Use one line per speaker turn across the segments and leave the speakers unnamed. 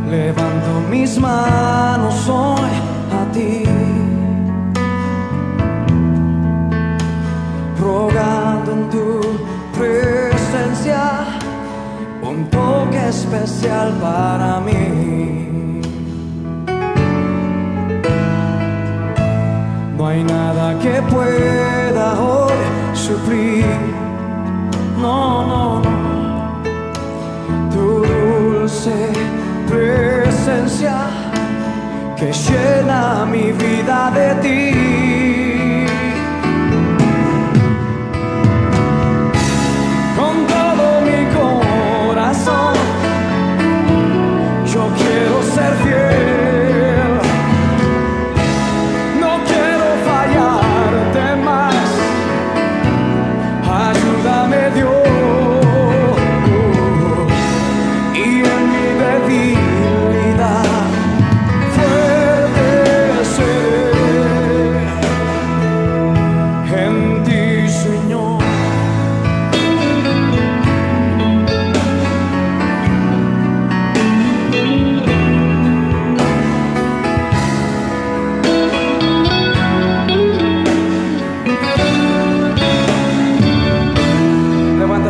Levanto mis manos hoy a ti, rogando en tu presencia un toque especial para mí. No hay nada que pueda hoy suplir, no, no, no, tu dulce presencia que llena mi vida de ti. Con todo mi corazón yo quiero ser fiel, no quiero fallarte más, ayúdame Dios.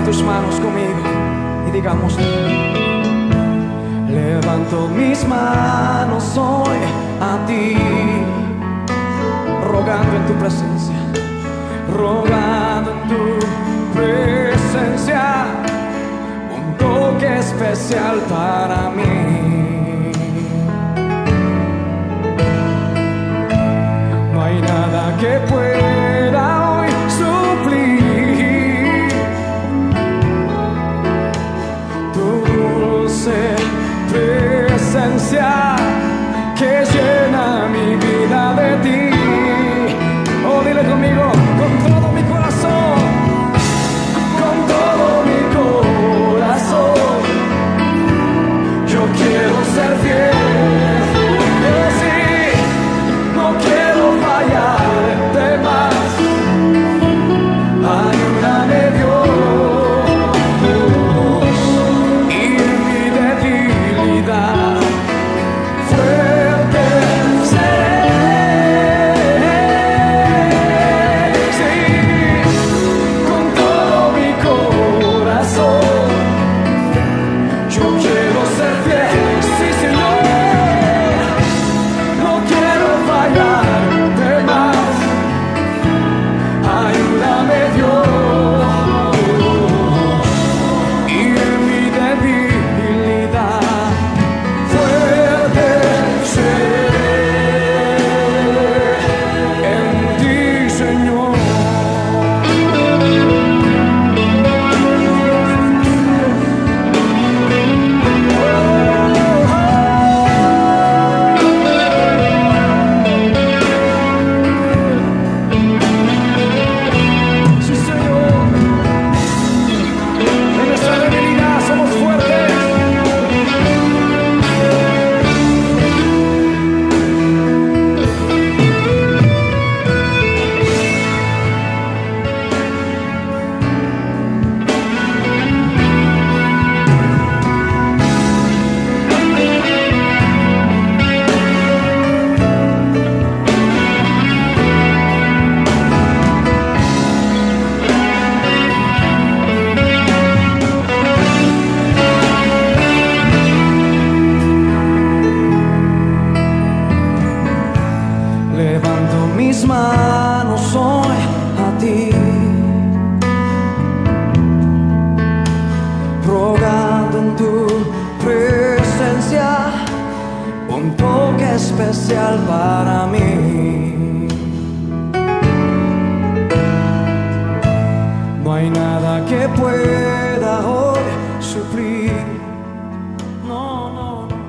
Tus manos conmigo y digamos: levanto mis manos hoy a ti, rogando en tu presencia, rogando en tu presencia un toque especial para mí. No hay nada que pueda hoy suplir presencia que llena mi vida de ti. Oh, dile conmigo: con todo mi corazón, con todo mi corazón, yo quiero ser fiel. Oh, sí, no quiero fallarte más, ayúdame Dios. Mis manos hoy a ti, rogando en tu presencia un toque especial para mí. No hay nada que pueda hoy sufrir. No, no, no.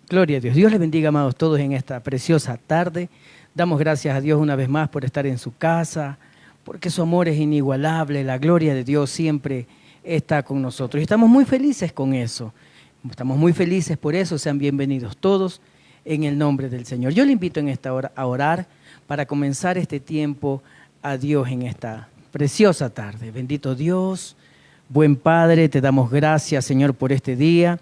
Gloria a Dios. Dios les bendiga, amados, todos en esta preciosa tarde. Damos gracias a Dios una vez más por estar en su casa, porque su amor es inigualable, la gloria de Dios siempre está con nosotros. Y estamos muy felices con eso. Estamos muy felices por eso. Sean bienvenidos todos en el nombre del Señor. Yo le invito en esta hora a orar para comenzar este tiempo a Dios en esta preciosa tarde. Bendito Dios, buen Padre, te damos gracias, Señor, por este día.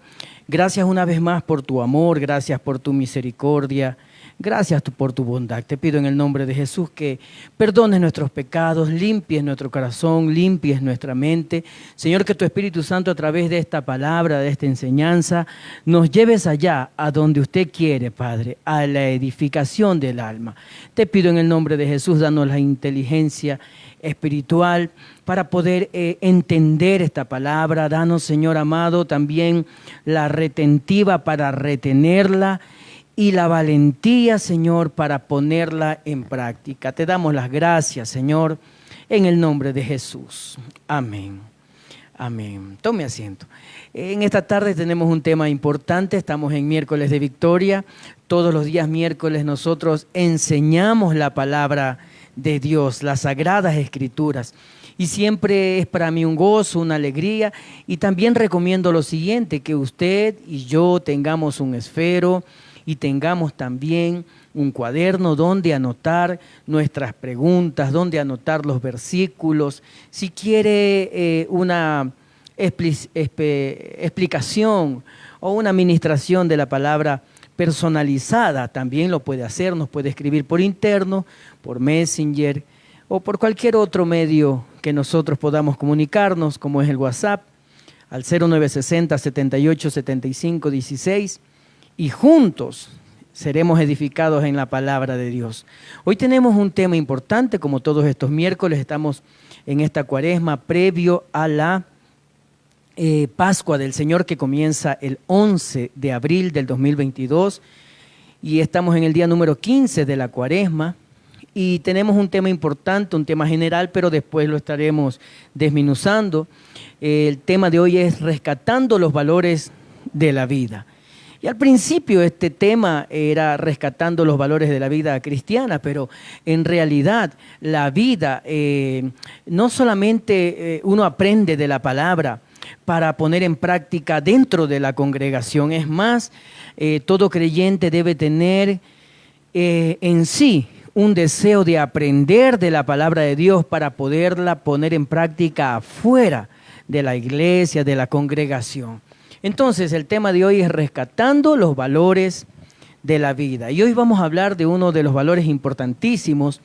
Gracias una vez más por tu amor, gracias por tu misericordia, gracias por tu bondad. Te pido en el nombre de Jesús que perdones nuestros pecados, limpies nuestro corazón, limpies nuestra mente. Señor, que tu Espíritu Santo a través de esta palabra, de esta enseñanza, nos lleves allá a donde usted quiere, Padre, a la edificación del alma. Te pido en el nombre de Jesús, danos la inteligencia espiritual para poder entender esta palabra. Danos, Señor amado, también la retentiva para retenerla y la valentía, Señor, para ponerla en práctica. Te damos las gracias, Señor, en el nombre de Jesús. Amén. Amén. Tome asiento. En esta tarde tenemos un tema importante. Estamos en miércoles de victoria. Todos los días miércoles nosotros enseñamos la palabra de Dios, las sagradas escrituras. Y siempre es para mí un gozo, una alegría. Y también recomiendo lo siguiente, que usted y yo tengamos un esfero y tengamos también un cuaderno donde anotar nuestras preguntas, donde anotar los versículos. Si quiere una explicación o una administración de la palabra personalizada, también lo puede hacer, nos puede escribir por interno, por Messenger o por cualquier otro medio que nosotros podamos comunicarnos, como es el WhatsApp, al 0960 78 75 16, y juntos seremos edificados en la palabra de Dios. Hoy tenemos un tema importante, como todos estos miércoles, estamos en esta cuaresma previo a la Pascua del Señor, que comienza el 11 de abril del 2022, y estamos en el día número 15 de la cuaresma, y tenemos un tema importante, un tema general, pero después lo estaremos desmenuzando. El tema de hoy es rescatando los valores de la vida. Y al principio este tema era rescatando los valores de la vida cristiana, pero en realidad la vida, no solamente uno aprende de la palabra para poner en práctica dentro de la congregación. Es más, todo creyente debe tener en sí un deseo de aprender de la palabra de Dios para poderla poner en práctica afuera de la iglesia, de la congregación. Entonces, el tema de hoy es rescatando los valores de la vida. Y hoy vamos a hablar de uno de los valores importantísimos.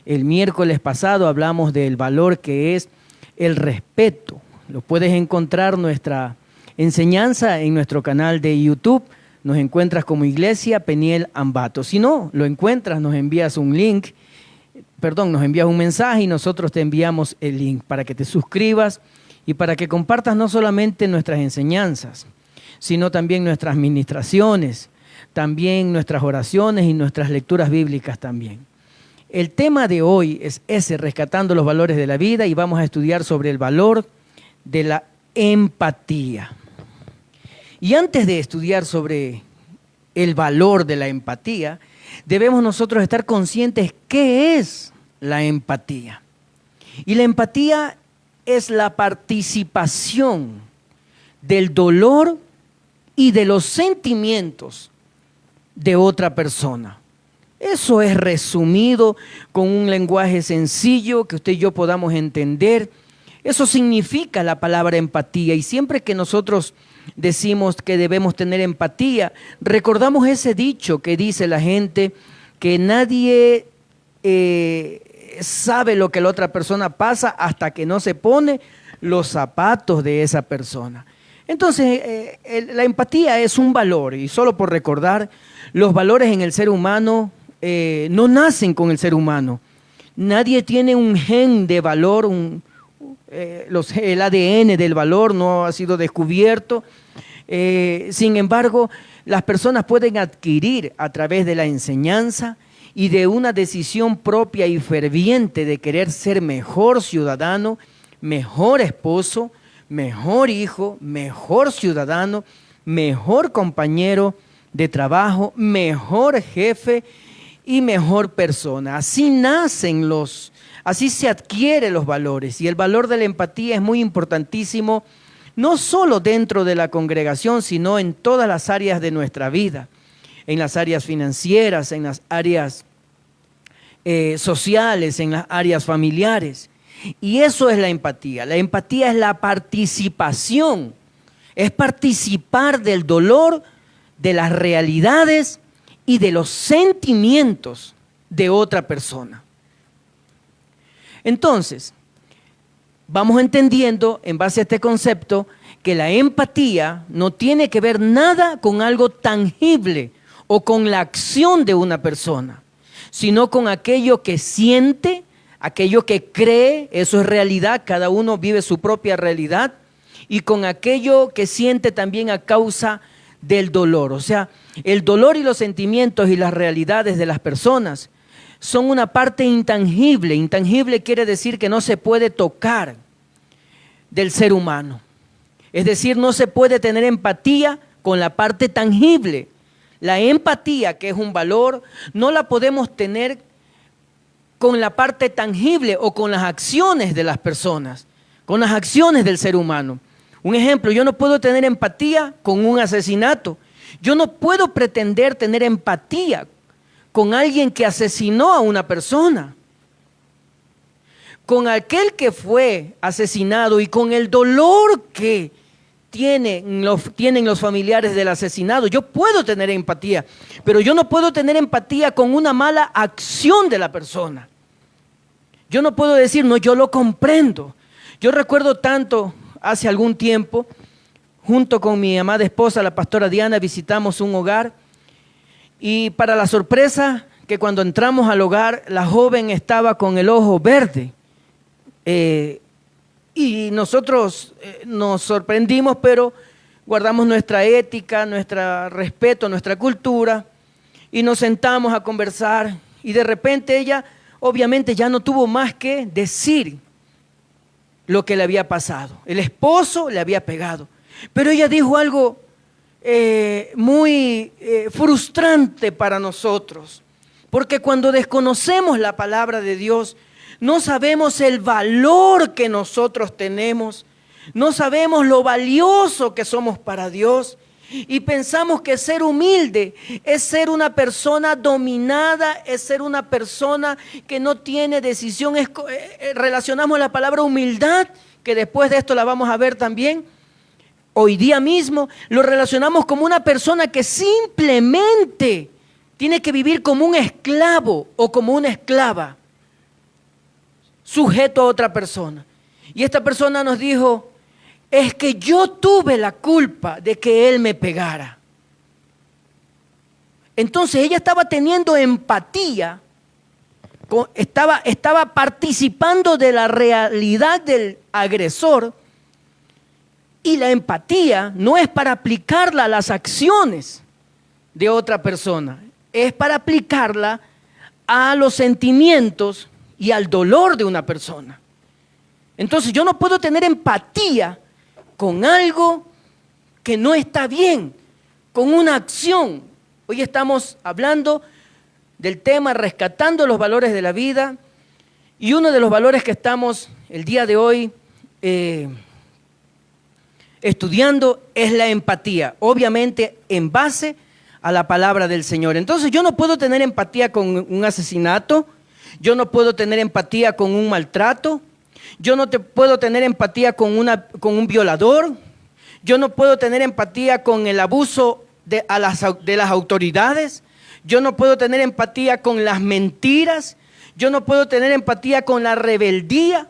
El miércoles pasado hablamos del valor que es el respeto. Lo puedes encontrar nuestra enseñanza en nuestro canal de YouTube. Nos encuentras como Iglesia Peniel Ambato. Si no lo encuentras, nos envías un mensaje y nosotros te enviamos el link para que te suscribas y para que compartas no solamente nuestras enseñanzas, sino también nuestras ministraciones, también nuestras oraciones y nuestras lecturas bíblicas también. El tema de hoy es ese, rescatando los valores de la vida, y vamos a estudiar sobre el valor de la empatía. Y antes de estudiar sobre el valor de la empatía, debemos nosotros estar conscientes qué es la empatía. Y la empatía es la participación del dolor y de los sentimientos de otra persona. Eso es resumido con un lenguaje sencillo que usted y yo podamos entender. Eso significa la palabra empatía, y siempre que nosotros decimos que debemos tener empatía, recordamos ese dicho que dice la gente que nadie sabe lo que la otra persona pasa hasta que no se pone los zapatos de esa persona. Entonces, la empatía es un valor, y solo por recordar, los valores en el ser humano no nacen con el ser humano. Nadie tiene un gen de valor, el ADN del valor no ha sido descubierto. Sin embargo, las personas pueden adquirir a través de la enseñanza y de una decisión propia y ferviente de querer ser mejor ciudadano, mejor esposo, mejor hijo, mejor ciudadano, mejor compañero de trabajo, mejor jefe y mejor persona. Así se adquieren los valores, y el valor de la empatía es muy importantísimo, no solo dentro de la congregación, sino en todas las áreas de nuestra vida, en las áreas financieras, en las áreas sociales, en las áreas familiares. Y eso es la empatía. La empatía es la participación, es participar del dolor, de las realidades y de los sentimientos de otra persona. Entonces, vamos entendiendo en base a este concepto que la empatía no tiene que ver nada con algo tangible o con la acción de una persona, sino con aquello que siente, aquello que cree. Eso es realidad, cada uno vive su propia realidad, y con aquello que siente también a causa del dolor. O sea, el dolor y los sentimientos y las realidades de las personas son una parte intangible. Intangible quiere decir que no se puede tocar del ser humano. Es decir, no se puede tener empatía con la parte tangible. La empatía, que es un valor, no la podemos tener con la parte tangible o con las acciones de las personas, con las acciones del ser humano. Un ejemplo, yo no puedo tener empatía con un asesinato. Yo no puedo pretender tener empatía con alguien que asesinó a una persona. Con aquel que fue asesinado y con el dolor que tienen los familiares del asesinado, yo puedo tener empatía, pero yo no puedo tener empatía con una mala acción de la persona. Yo no puedo decir, no, yo lo comprendo. Yo recuerdo tanto, hace algún tiempo, junto con mi amada esposa, la pastora Diana, visitamos un hogar, y para la sorpresa que cuando entramos al hogar, la joven estaba con el ojo verde. Y nosotros nos sorprendimos, pero guardamos nuestra ética, nuestro respeto, nuestra cultura, y nos sentamos a conversar, y de repente ella obviamente ya no tuvo más que decir lo que le había pasado. El esposo le había pegado, pero ella dijo algo muy frustrante para nosotros, porque cuando desconocemos la palabra de Dios, no sabemos el valor que nosotros tenemos, no sabemos lo valioso que somos para Dios, y pensamos que ser humilde es ser una persona dominada, es ser una persona que no tiene decisión. Relacionamos la palabra humildad, que después de esto la vamos a ver también, hoy día mismo, lo relacionamos como una persona que simplemente tiene que vivir como un esclavo o como una esclava, sujeto a otra persona. Y esta persona nos dijo, es que yo tuve la culpa de que él me pegara. Entonces ella estaba teniendo empatía, estaba participando de la realidad del agresor, y la empatía no es para aplicarla a las acciones de otra persona, es para aplicarla a los sentimientos y al dolor de una persona. Entonces yo no puedo tener empatía con algo que no está bien, con una acción. Hoy estamos hablando del tema rescatando los valores de la vida, y uno de los valores que estamos el día de hoy estudiando es la empatía, obviamente en base a la palabra del Señor. Entonces yo no puedo tener empatía con un asesinato, yo no puedo tener empatía con un maltrato, yo no puedo tener empatía con un violador, yo no puedo tener empatía con el abuso de las autoridades, yo no puedo tener empatía con las mentiras, yo no puedo tener empatía con la rebeldía.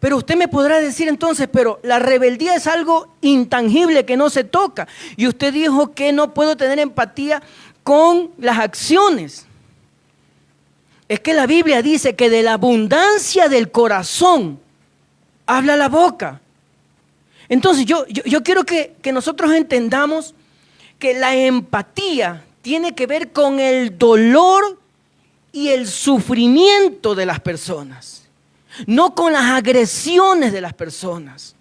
Pero usted me podrá decir entonces, pero la rebeldía es algo intangible que no se toca. Y usted dijo que no puedo tener empatía con las acciones. Es que la Biblia dice que de la abundancia del corazón habla la boca. Entonces yo quiero que nosotros entendamos que la empatía tiene que ver con el dolor y el sufrimiento de las personas, no con las agresiones de las personas.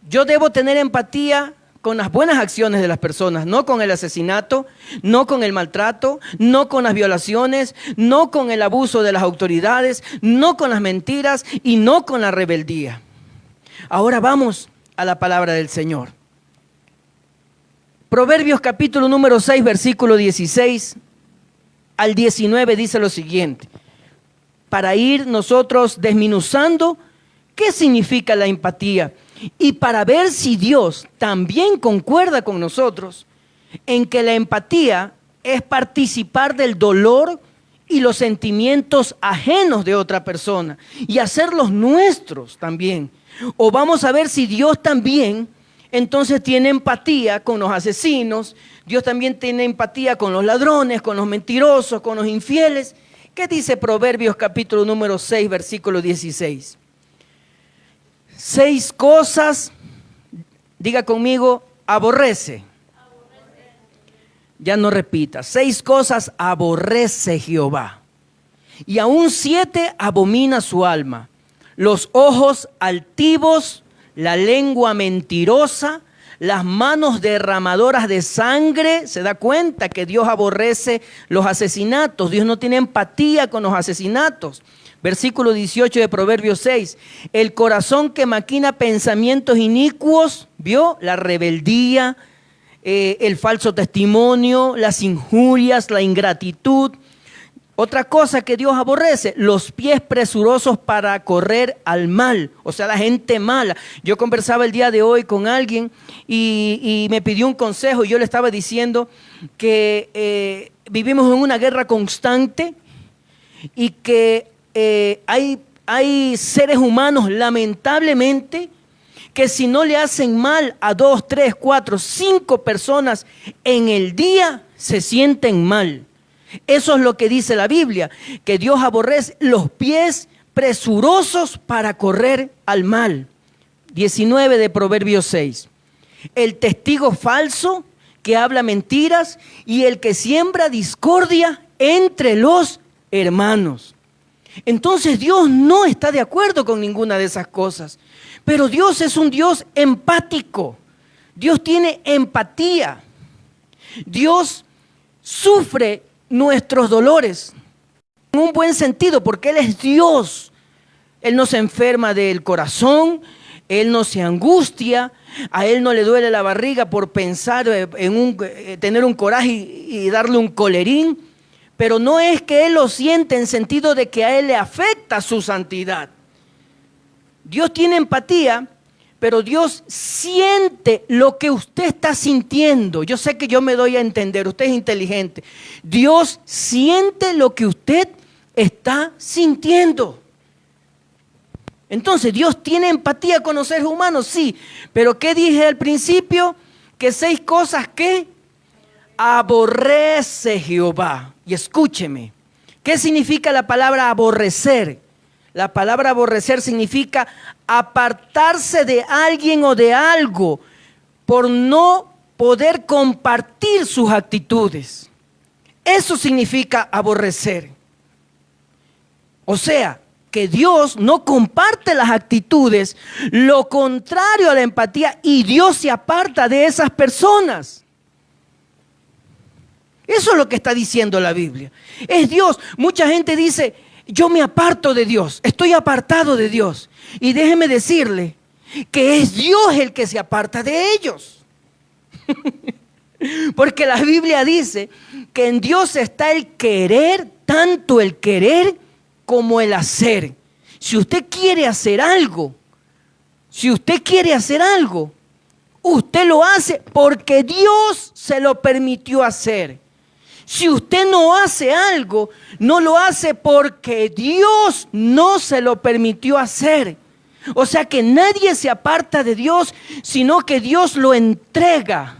Yo debo tener empatía con las buenas acciones de las personas, no con el asesinato, no con el maltrato, no con las violaciones, no con el abuso de las autoridades, no con las mentiras y no con la rebeldía. Ahora vamos a la palabra del Señor. Proverbios capítulo número 6, versículo 16 al 19 dice lo siguiente, para ir nosotros desmenuzando qué significa la empatía y para ver si Dios también concuerda con nosotros en que la empatía es participar del dolor y los sentimientos ajenos de otra persona y hacerlos nuestros también. O vamos a ver si Dios también entonces tiene empatía con los asesinos, Dios también tiene empatía con los ladrones, con los mentirosos, con los infieles. ¿Qué dice Proverbios capítulo número 6, versículo 16? 6 cosas, diga conmigo, aborrece. Ya no repita, 6 cosas aborrece Jehová. Y aún 7 abomina su alma. Los ojos altivos, la lengua mentirosa, las manos derramadoras de sangre. Se da cuenta que Dios aborrece los asesinatos. Dios no tiene empatía con los asesinatos. Versículo 18 de Proverbios 6. El corazón que maquina pensamientos inicuos, ¿vio? La rebeldía, el falso testimonio, las injurias, la ingratitud. Otra cosa que Dios aborrece, los pies presurosos para correr al mal, o sea, la gente mala. Yo conversaba el día de hoy con alguien y me pidió un consejo y yo le estaba diciendo que vivimos en una guerra constante y que hay seres humanos, lamentablemente, que si no le hacen mal a 2, 3, 4, 5 personas en el día, se sienten mal. Eso es lo que dice la Biblia, que Dios aborrece los pies presurosos para correr al mal. 19 de Proverbios 6. El testigo falso que habla mentiras y el que siembra discordia entre los hermanos. Entonces Dios no está de acuerdo con ninguna de esas cosas, pero Dios es un Dios empático. Dios tiene empatía. Dios sufre nuestros dolores, en un buen sentido, porque Él es Dios. Él no se enferma del corazón, Él no se angustia, a Él no le duele la barriga por pensar en tener un coraje y darle un colerín, pero no es que Él lo siente en sentido de que a Él le afecta su santidad. Dios tiene empatía, pero Dios siente lo que usted está sintiendo. Yo sé que yo me doy a entender, usted es inteligente. Dios siente lo que usted está sintiendo. Entonces, ¿Dios tiene empatía con los seres humanos? Sí, pero ¿qué dije al principio? Que 6 cosas que aborrece Jehová. Y escúcheme, ¿qué significa la palabra aborrecer? La palabra aborrecer significa apartarse de alguien o de algo por no poder compartir sus actitudes. Eso significa aborrecer. O sea, que Dios no comparte las actitudes, lo contrario a la empatía, y Dios se aparta de esas personas. Eso es lo que está diciendo la Biblia. Es Dios. Mucha gente dice, yo me aparto de Dios, estoy apartado de Dios. Y déjeme decirle que es Dios el que se aparta de ellos. Porque la Biblia dice que en Dios está el querer, tanto el querer como el hacer. Si usted quiere hacer algo, usted lo hace porque Dios se lo permitió hacer. Si usted no hace algo, no lo hace porque Dios no se lo permitió hacer. O sea que nadie se aparta de Dios, sino que Dios lo entrega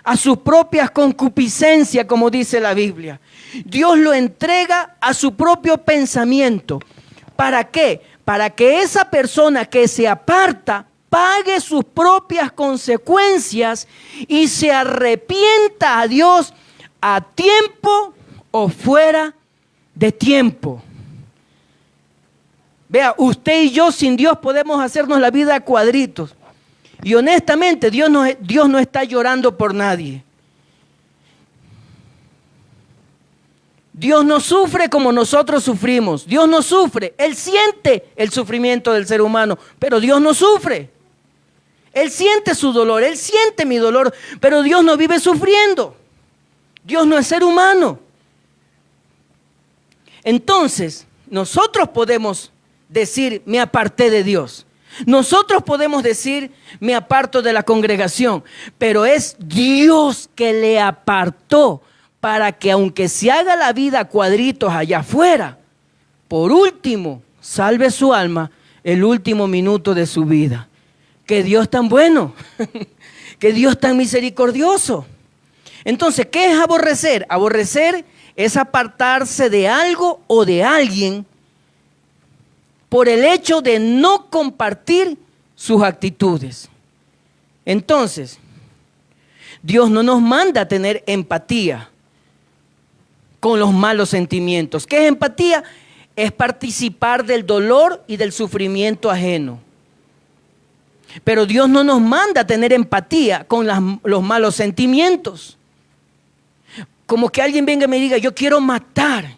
a sus propias concupiscencias, como dice la Biblia. Dios lo entrega a su propio pensamiento. ¿Para qué? Para que esa persona que se aparta pague sus propias consecuencias y se arrepienta a Dios a tiempo o fuera de tiempo. Vea, usted y yo sin Dios podemos hacernos la vida a cuadritos. Y honestamente, Dios no está llorando por nadie. Dios no sufre como nosotros sufrimos. Dios no sufre. Él siente el sufrimiento del ser humano, pero Dios no sufre. Él siente su dolor, Él siente mi dolor, pero Dios no vive sufriendo. Dios no es ser humano. Entonces, nosotros podemos decir, me aparté de Dios. Nosotros podemos decir, me aparto de la congregación, pero es Dios que le apartó para que aunque se haga la vida a cuadritos allá afuera, por último, salve su alma el último minuto de su vida. Que Dios tan bueno, que Dios tan misericordioso. Entonces, ¿qué es aborrecer? Aborrecer es apartarse de algo o de alguien por el hecho de no compartir sus actitudes. Entonces, Dios no nos manda a tener empatía con los malos sentimientos. ¿Qué es empatía? Es participar del dolor y del sufrimiento ajeno. Pero Dios no nos manda a tener empatía con los malos sentimientos. Como que alguien venga y me diga, yo quiero matar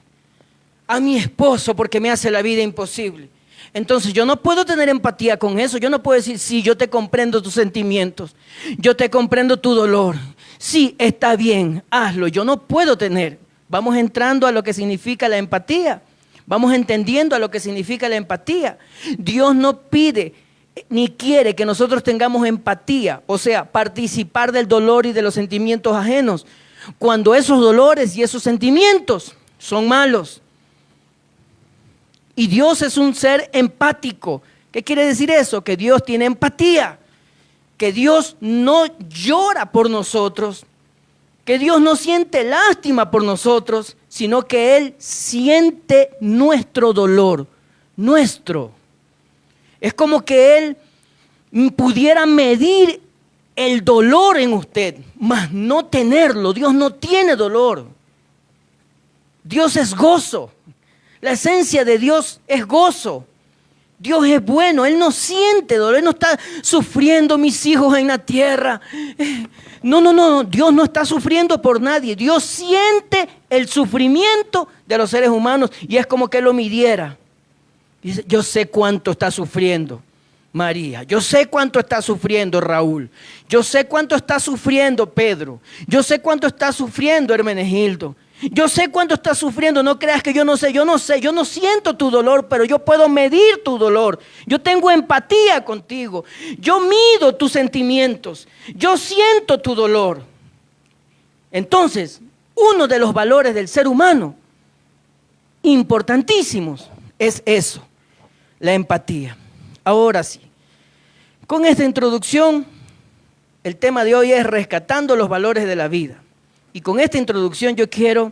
a mi esposo porque me hace la vida imposible. Entonces yo no puedo tener empatía con eso. Yo no puedo decir, sí, yo te comprendo tus sentimientos. Yo te comprendo tu dolor. Sí, está bien, hazlo. Yo no puedo tener. Vamos entrando a lo que significa la empatía. Vamos entendiendo a lo que significa la empatía. Dios no pide ni quiere que nosotros tengamos empatía, o sea, participar del dolor y de los sentimientos ajenos, cuando esos dolores y esos sentimientos son malos. Y Dios es un ser empático. ¿Qué quiere decir eso? Que Dios tiene empatía, que Dios no llora por nosotros, que Dios no siente lástima por nosotros, sino que Él siente nuestro dolor, nuestro. Es como que Él pudiera medir el dolor en usted, mas no tenerlo. Dios no tiene dolor. Dios es gozo. La esencia de Dios es gozo. Dios es bueno, Él no siente dolor, Él no está sufriendo mis hijos en la tierra. No, Dios no está sufriendo por nadie. Dios siente el sufrimiento de los seres humanos y es como que lo midiera. Dice, yo sé cuánto está sufriendo María, yo sé cuánto está sufriendo Raúl, yo sé cuánto está sufriendo Pedro, yo sé cuánto está sufriendo Hermenegildo, yo sé cuánto está sufriendo. No creas que yo no sé, yo no siento tu dolor, pero yo puedo medir tu dolor. Yo tengo empatía contigo, yo mido tus sentimientos, yo siento tu dolor. Entonces, uno de los valores del ser humano importantísimos es eso, la empatía. Ahora sí, con esta introducción, el tema de hoy es rescatando los valores de la vida. Y con esta introducción yo quiero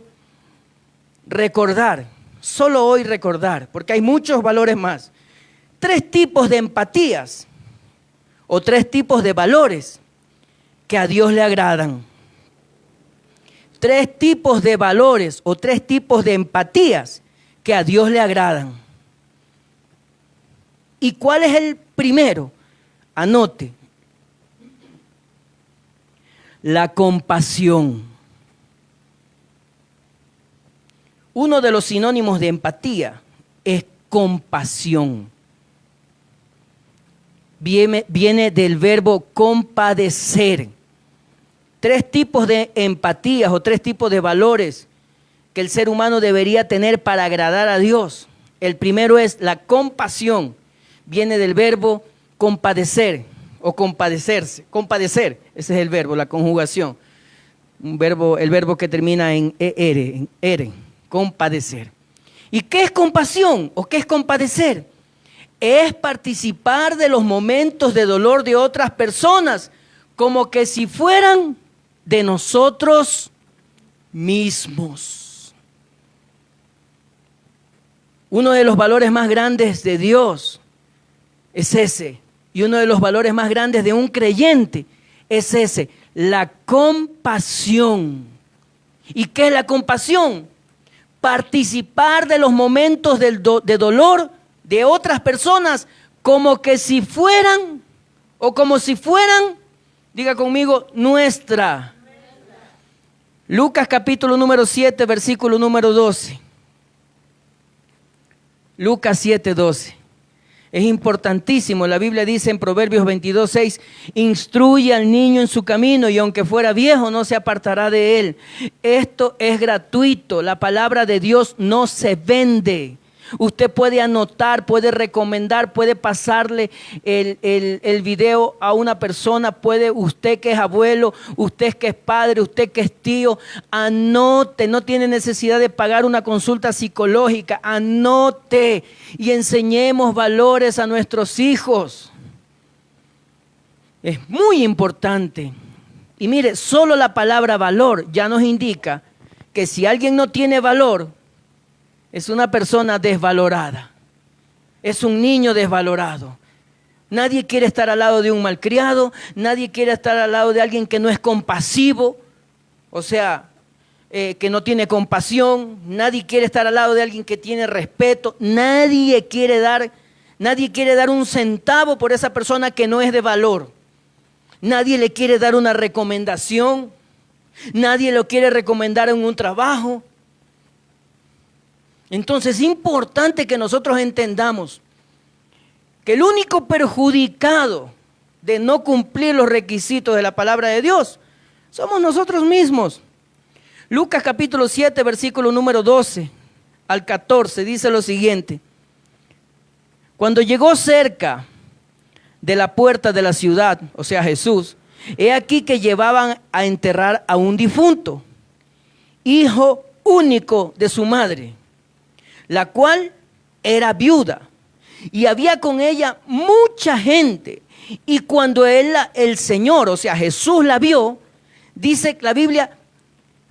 recordar, solo hoy recordar, porque hay muchos valores más, 3 tipos de empatías o 3 tipos de valores que a Dios le agradan. 3 tipos de valores o 3 tipos de empatías que a Dios le agradan. ¿Y cuál es el primero? Anote. La compasión. Uno de los sinónimos de empatía es compasión. Viene del verbo compadecer. 3 tipos de empatías o 3 tipos de valores que el ser humano debería tener para agradar a Dios. El primero es la compasión. Viene del verbo compadecer o compadecerse. Compadecer, ese es el verbo, la conjugación. El verbo que termina en ere, compadecer. ¿Y qué es compasión o qué es compadecer? Es participar de los momentos de dolor de otras personas como que si fueran de nosotros mismos. Uno de los valores más grandes de Dios es ese. Y uno de los valores más grandes de un creyente es ese, la compasión. ¿Y qué es la compasión? participar de los momentos de dolor de otras personas como que si fueran, o como si fueran, diga conmigo, nuestra. Lucas capítulo número 7, versículo número 12. Lucas 7, 12. Es importantísimo. La Biblia dice en Proverbios 22, 6, instruye al niño en su camino y aunque fuera viejo no se apartará de él. Esto es gratuito. La palabra de Dios no se vende. Usted puede anotar, puede recomendar, puede pasarle el video a una persona, puede usted que es abuelo, usted que es padre, usted que es tío, anote, no tiene necesidad de pagar una consulta psicológica, anote y enseñemos valores a nuestros hijos. Es muy importante. Y mire, solo la palabra valor ya nos indica que si alguien no tiene valor, es una persona desvalorada, es un niño desvalorado. Nadie quiere estar al lado de un malcriado, nadie quiere estar al lado de alguien que no es compasivo, o sea, que no tiene compasión, nadie quiere estar al lado de alguien que tiene respeto, nadie quiere dar un centavo por esa persona que no es de valor. Nadie le quiere dar una recomendación, nadie lo quiere recomendar en un trabajo. Entonces es importante que nosotros entendamos que el único perjudicado de no cumplir los requisitos de la palabra de Dios somos nosotros mismos. Lucas capítulo 7, versículo número 12 al 14 dice lo siguiente. Cuando llegó cerca de la puerta de la ciudad, o sea Jesús, he aquí que llevaban a enterrar a un difunto, hijo único de su madre, la cual era viuda, y había con ella mucha gente. Y cuando el Señor, o sea Jesús, la vio, dice la Biblia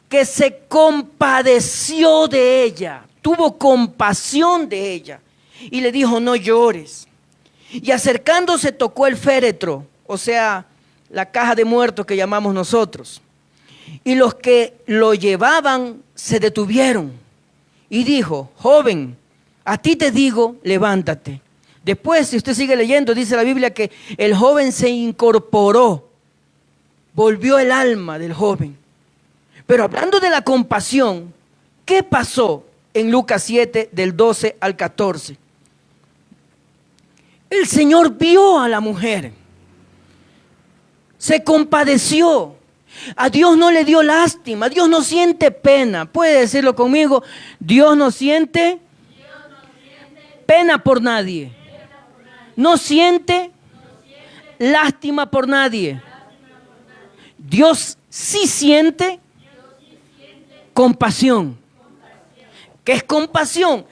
que se compadeció de ella, tuvo compasión de ella, y le dijo, no llores. Y acercándose tocó el féretro, o sea, la caja de muertos que llamamos nosotros. Y los que lo llevaban se detuvieron. Y dijo, joven, a ti te digo, levántate. Después, si usted sigue leyendo, dice la Biblia que el joven se incorporó, volvió el alma del joven. Pero hablando de la compasión, ¿qué pasó en Lucas 7, del 12 al 14? El Señor vio a la mujer, se compadeció. A Dios no le dio lástima, Dios no siente pena. Puede decirlo conmigo, Dios no siente pena por nadie. No siente lástima por nadie. Dios sí siente compasión. ¿Qué es compasión?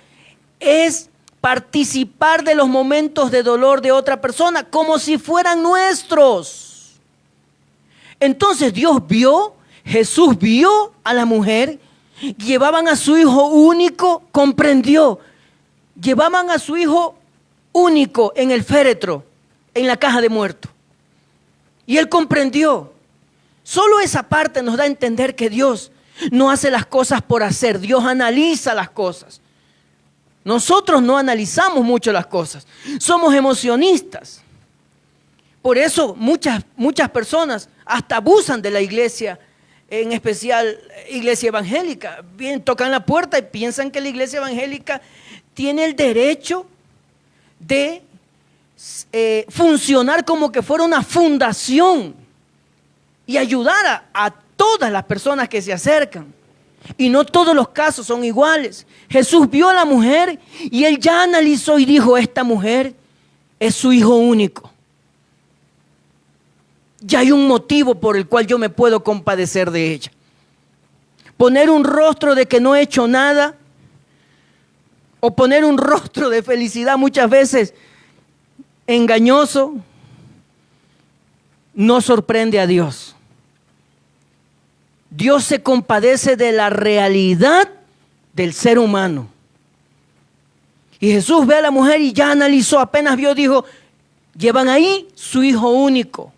Es participar de los momentos de dolor de otra persona como si fueran nuestros. Entonces Jesús vio a la mujer, llevaban a su hijo único, comprendió, llevaban a su hijo único en el féretro, en la caja de muertos. Y él comprendió. Solo esa parte nos da a entender que Dios no hace las cosas por hacer, Dios analiza las cosas. Nosotros no analizamos mucho las cosas, somos emocionistas. Por eso muchas personas hasta abusan de la iglesia, en especial iglesia evangélica. Bien, tocan la puerta y piensan que la iglesia evangélica tiene el derecho de funcionar como que fuera una fundación y ayudar a todas las personas que se acercan. Y no todos los casos son iguales. Jesús vio a la mujer y él ya analizó y dijo, esta mujer es su hijo único. Ya hay un motivo por el cual yo me puedo compadecer de ella. Poner un rostro de que no he hecho nada o poner un rostro de felicidad muchas veces engañoso no sorprende a Dios. Dios se compadece de la realidad del ser humano. Y Jesús ve a la mujer y ya analizó, apenas vio, dijo, llevan ahí su hijo único.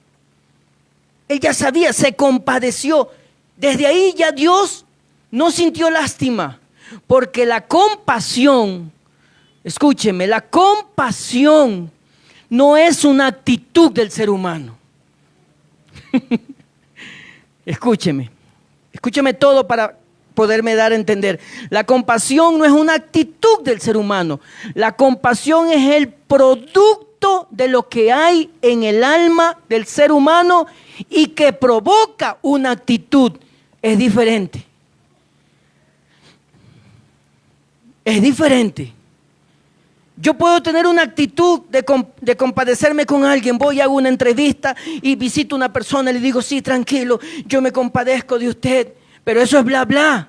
Él ya sabía, se compadeció. Desde ahí ya Dios no sintió lástima, Porque la compasión, escúcheme, la compasión no es una actitud del ser humano. Escúcheme todo para poderme dar a entender. La compasión no es una actitud del ser humano. La compasión es el producto de lo que hay en el alma del ser humano y que provoca una actitud. Es diferente. Es diferente. Yo puedo tener una actitud de compadecerme con alguien. Voy a una entrevista y visito a una persona y le digo, sí, tranquilo, yo me compadezco de usted. Pero eso es bla, bla.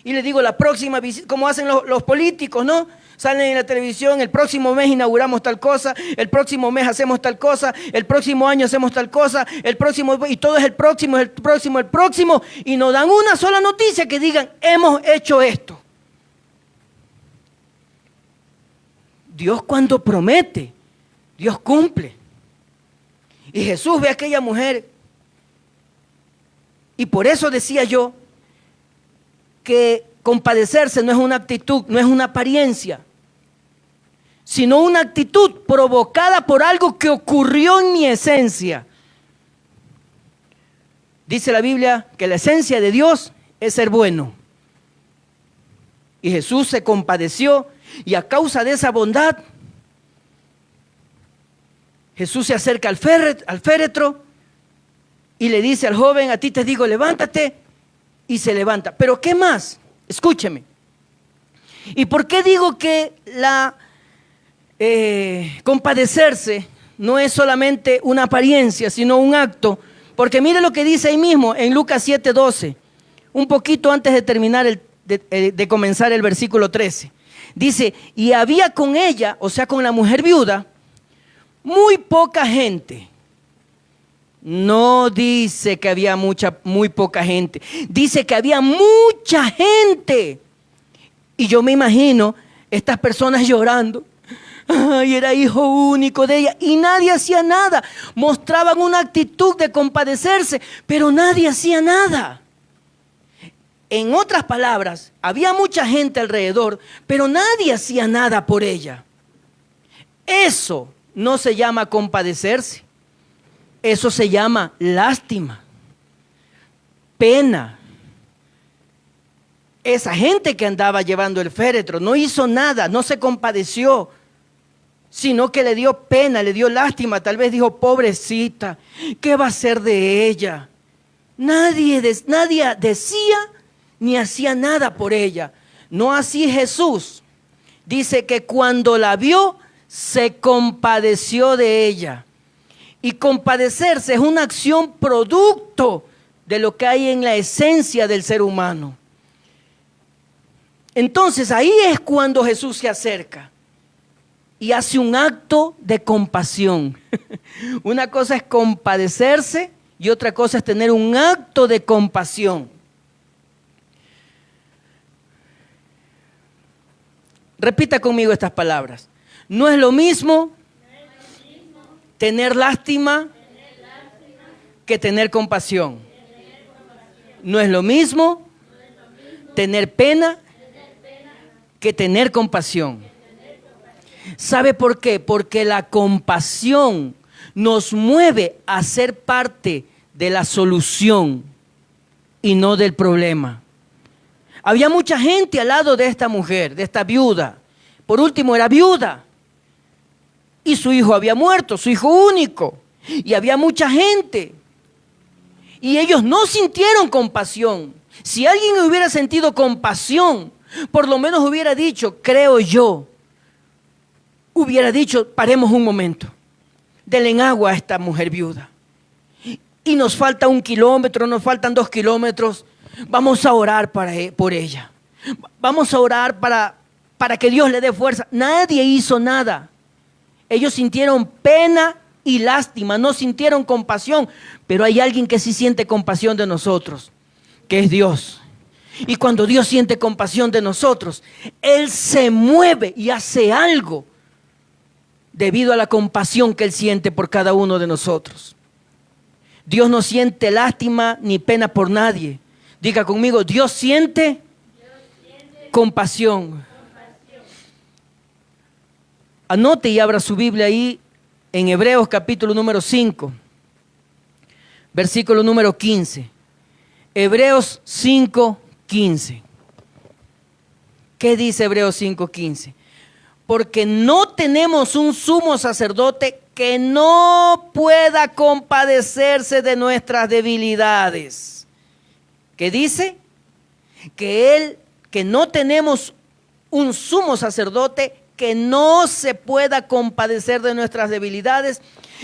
Y le digo, la próxima visita, como hacen los políticos, ¿no? Salen en la televisión, el próximo mes inauguramos tal cosa, el próximo mes hacemos tal cosa, el próximo año hacemos tal cosa, y todo es el próximo, y no dan una sola noticia que digan, hemos hecho esto. Dios cuando promete, Dios cumple. Y Jesús ve a aquella mujer. Y por eso decía yo que compadecerse no es una actitud, no es una apariencia, sino una actitud provocada por algo que ocurrió en mi esencia. Dice la Biblia que la esencia de Dios es ser bueno. Y Jesús se compadeció. Y a causa de esa bondad, Jesús se acerca al féretro y le dice al joven, a ti te digo, levántate, y se levanta. Pero ¿qué más? Escúcheme. ¿Y por qué digo que compadecerse no es solamente una apariencia, sino un acto? Porque mire lo que dice ahí mismo en Lucas 7:12, un poquito antes de terminar de comenzar el versículo 13. Dice, y había con ella, o sea, con la mujer viuda, muy poca gente. No dice que había muy poca gente. Dice que había mucha gente. Y yo me imagino estas personas llorando. Ay, era hijo único de ella. Y nadie hacía nada. Mostraban una actitud de compadecerse, pero nadie hacía nada. En otras palabras, había mucha gente alrededor, pero nadie hacía nada por ella. Eso no se llama compadecerse. Eso se llama lástima, pena. Esa gente que andaba llevando el féretro no hizo nada, no se compadeció, sino que le dio pena, le dio lástima. Tal vez dijo, pobrecita, ¿qué va a ser de ella? Nadie decía ni hacía nada por ella. No así Jesús. Dice que cuando la vio, se compadeció de ella. Y compadecerse es una acción producto de lo que hay en la esencia del ser humano. Entonces ahí es cuando Jesús se acerca y hace un acto de compasión. Una cosa es compadecerse y otra cosa es tener un acto de compasión. Repita conmigo estas palabras. No es lo mismo tener lástima que tener compasión. No es lo mismo tener pena que tener compasión. ¿Sabe por qué? Porque la compasión nos mueve a ser parte de la solución y no del problema. Había mucha gente al lado de esta mujer, de esta viuda. Por último, era viuda. Y su hijo había muerto, su hijo único. Y había mucha gente. Y ellos no sintieron compasión. Si alguien hubiera sentido compasión, por lo menos hubiera dicho, creo yo, hubiera dicho, paremos un momento, denle agua a esta mujer viuda. Y nos falta 1 kilómetro, nos faltan 2 kilómetros. Vamos a orar por ella. Vamos a orar para que Dios le dé fuerza. Nadie hizo nada. Ellos sintieron pena y lástima, no sintieron compasión. Pero hay alguien que sí siente compasión de nosotros, que es Dios. Y cuando Dios siente compasión de nosotros, Él se mueve y hace algo debido a la compasión que Él siente por cada uno de nosotros. Dios no siente lástima ni pena por nadie. Diga conmigo, Dios siente compasión. Anote y abra su Biblia ahí en Hebreos capítulo número 5, versículo número 15. Hebreos 5, 15. ¿Qué dice Hebreos 5, 15? Porque no tenemos un sumo sacerdote que no pueda compadecerse de nuestras debilidades. ¿Qué dice? Que no tenemos un sumo sacerdote que no se pueda compadecer de nuestras debilidades,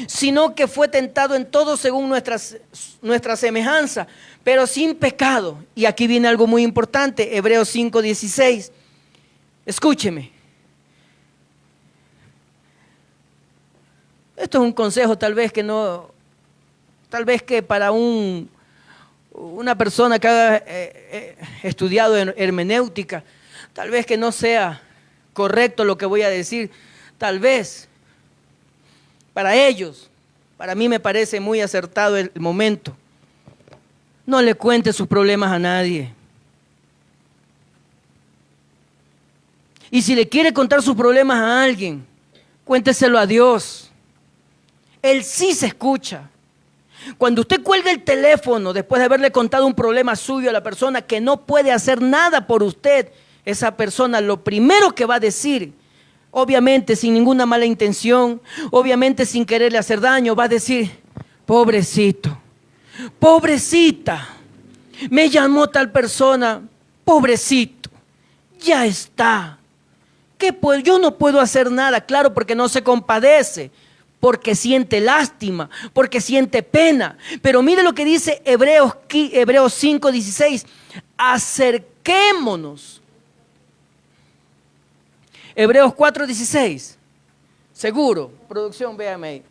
sino que fue tentado en todo según nuestra semejanza, pero sin pecado. Y aquí viene algo muy importante, Hebreos 5:16. Escúcheme. Esto es un consejo tal vez que para una persona que ha estudiado hermenéutica, tal vez que no sea correcto lo que voy a decir, tal vez para ellos, para mí me parece muy acertado el momento. No le cuente sus problemas a nadie. Y si le quiere contar sus problemas a alguien, cuénteselo a Dios. Él sí se escucha. Cuando usted cuelga el teléfono después de haberle contado un problema suyo a la persona que no puede hacer nada por usted, esa persona lo primero que va a decir, obviamente sin ninguna mala intención, obviamente sin quererle hacer daño, va a decir: pobrecito, pobrecita, me llamó tal persona, pobrecito, ya está. ¿Qué puedo? Yo no puedo hacer nada, claro, porque no se compadece, porque siente lástima, porque siente pena. Pero mire lo que dice Hebreos 5:16, acerquémonos. Hebreos 4:16, seguro, producción, véame ahí.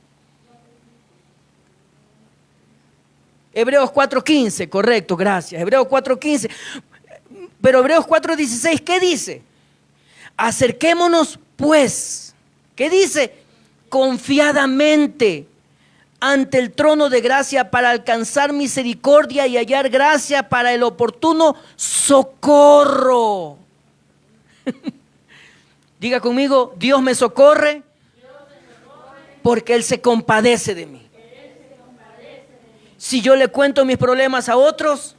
Hebreos 4:15, correcto, gracias. Hebreos 4:15, pero Hebreos 4:16, ¿qué dice? Acerquémonos pues, ¿qué dice? Confiadamente ante el trono de gracia para alcanzar misericordia y hallar gracia para el oportuno socorro. Diga conmigo: Dios me socorre porque Él se compadece de mí. Si yo le cuento mis problemas a otros,